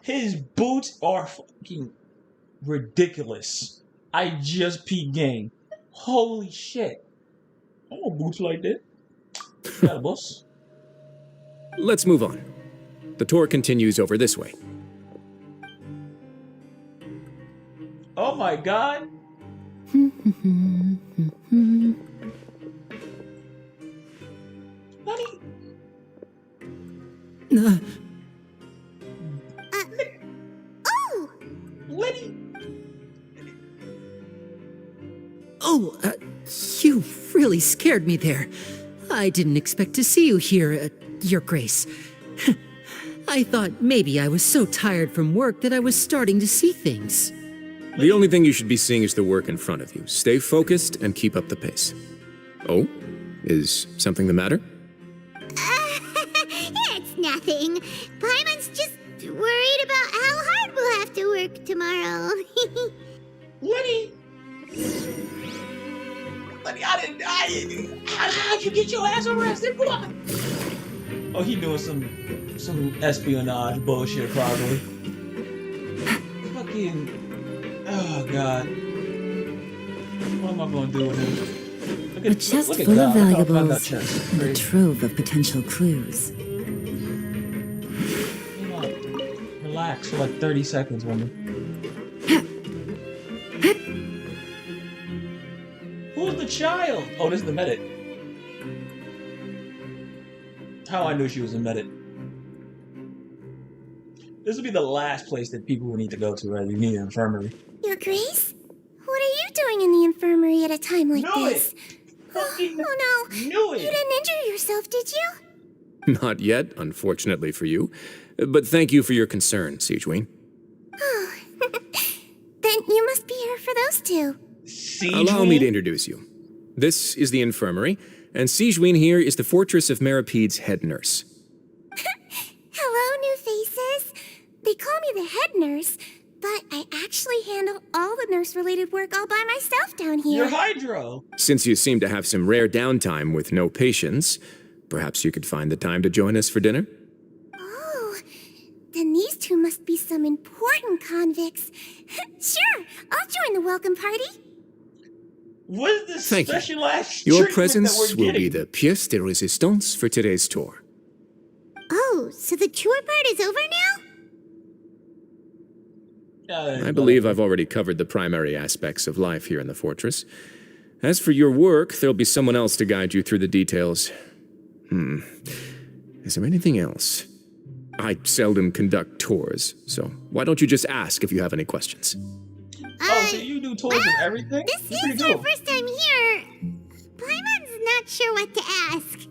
His boots are fucking ridiculous. I just peeped game. Holy shit. I want boots like that. Yeah, boss. Let's move on. The tour continues over this way. Oh my god. Buddy. Oh! Liddy. Oh, you really scared me there. I didn't expect to see you here, Your Grace. I thought maybe I was so tired from work that I was starting to see things. The only thing you should be seeing is the work in front of you. Stay focused and keep up the pace. Oh? Is something the matter? It's nothing. Paimon's just worried about how hard we'll have to work tomorrow. Lenny! Lenny, how'd you get your ass arrested? Come on! Oh, he doing some espionage bullshit, probably. Fucking... Oh, God. What am I gonna do with him? A chest full of valuables and a trove of potential clues. Come on. Relax for like 30 seconds, woman. Who's the child? Oh, this is the medic. How I knew she was a medic. This would be the last place that people would need to go to, right? You need an infirmary. Your Grace? What are you doing in the infirmary at a time like this? Oh no. Knew it. You didn't injure yourself, did you? Not yet, unfortunately for you. But thank you for your concern, Siegeween. Oh. Then you must be here for those two. Allow me to introduce you. This is the infirmary, and Sigewinne here is the Fortress of Merapede's head nurse. Hello, new faces. They call me the head nurse, but I actually handle all the nurse-related work all by myself down here. You're Hydro. Since you seem to have some rare downtime with no patients, perhaps you could find the time to join us for dinner? Oh, then these two must be some important convicts. Sure, I'll join the welcome party. What is this Thank you. specialized Your treatment presence that we're will be getting? the pièce de résistance for today's tour. Oh, so the tour part is over now? I believe I've already covered the primary aspects of life here in the fortress. As for your work, there'll be someone else to guide you through the details. Is there anything else? I seldom conduct tours, so why don't you just ask if you have any questions? Oh, so you do tours of everything? This is our first time here. Paimon's not sure what to ask.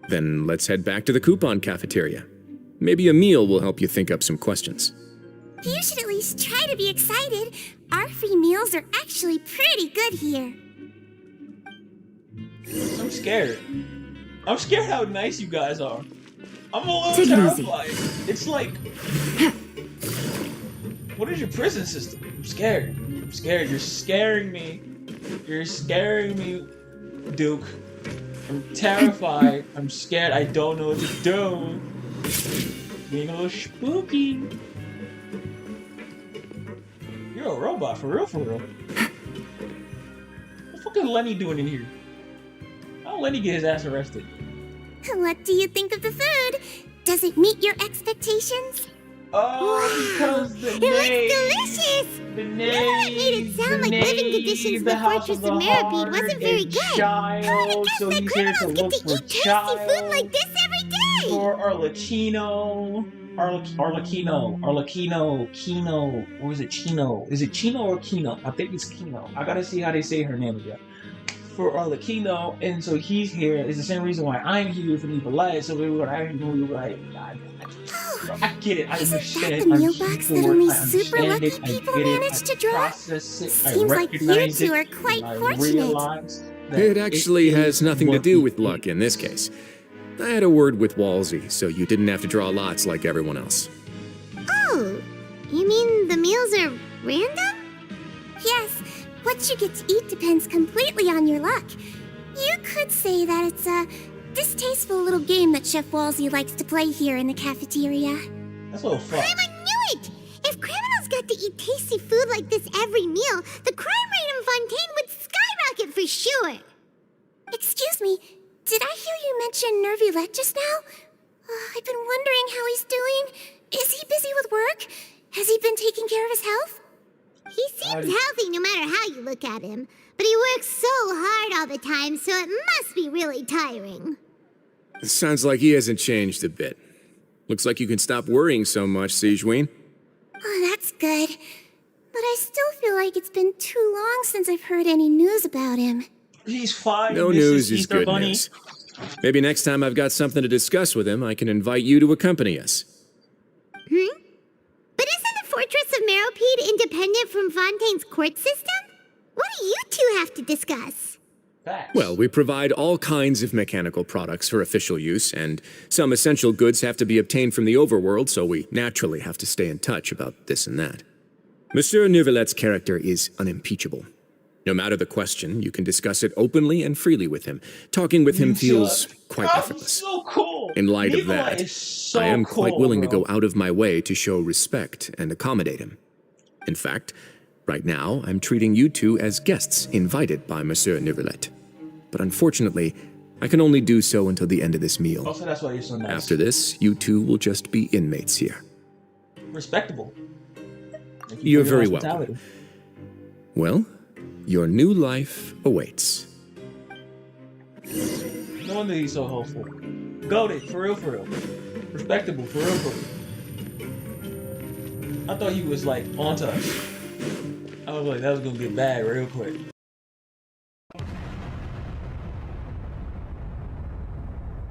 Then let's head back to the coupon cafeteria. Maybe a meal will help you think up some questions. You should at least try to be excited. Our free meals are actually pretty good here. I'm scared. I'm scared how nice you guys are. I'm a little Take it easy. terrified. It's like... What is your prison system? I'm scared. I'm scared. You're scaring me. You're scaring me, Duke. I'm terrified. I'm scared. I don't know what to do. Being a little spooky. You're a robot, for real, for real. What the fuck is Lenny doing in here? How did Lenny get his ass arrested? What do you think of the food? Does it meet your expectations? Oh, because the It knave, looks delicious! the You know what made it sound like living conditions in the Fortress of Meripede wasn't very good. Child, so The he's here to criminals get look to for eat tasty child food like this every day! for Arlecchino. Kino, or is it Chino? Is it Chino or Kino? I think it's Kino. I gotta see how they say her name again. For Arlecchino, and so he's here. It's the same reason why I'm here for Evil Light. So we were like, I get it. I understand. the I'm meal here box for that it. only I super understand lucky it. I people get it. manage I to draw? process it. I Seems like you recognize two it, are quite and I fortunate. realize that It actually is has nothing to what do we with luck in this case. I had a word with Walsey, so you didn't have to draw lots like everyone else. Oh, you mean the meals are random? Yes, what you get to eat depends completely on your luck. You could say that it's a distasteful little game that Chef Walsey likes to play here in the cafeteria. That's a little fun. I knew it! If criminals got to eat tasty food like this every meal, the crime rate in Fontaine would skyrocket for sure! Excuse me, did I hear you mention Nervulette just now? I've been wondering how he's doing. Is he busy with work? Has he been taking care of his health? He seems healthy no matter how you look at him, but he works so hard all the time, so it must be really tiring. It sounds like he hasn't changed a bit. Looks like you can stop worrying so much, Sigewinne. Oh, that's good. But I still feel like it's been too long since I've heard any news about him. He's fine. No Mrs. news is Easter good Bunny. news. Maybe next time I've got something to discuss with him, I can invite you to accompany us. But isn't the Fortress of Meropede independent from Fontaine's court system? What do you two have to discuss? Facts. Well, we provide all kinds of mechanical products for official use, and some essential goods have to be obtained from the overworld, so we naturally have to stay in touch about this and that. Monsieur Neuvillette's character is unimpeachable. No matter the question, you can discuss it openly and freely with him. Talking with him feels quite effortless. So cool. In light of Nikolai that, is so I am quite cool, willing to bro. go out of my way to show respect and accommodate him. In fact, right now, I'm treating you two as guests invited by Monsieur Neuvillette. But unfortunately, I can only do so until the end of this meal. Also, that's why you're so nice. After this, you two will just be inmates here. Respectable. Thank you You're for your very welcome. Well, your new life awaits. No wonder he's so hopeful. Goated, for real, for real. Respectable, for real, for real. I thought he was like onto us. I was like, that was gonna get bad real quick.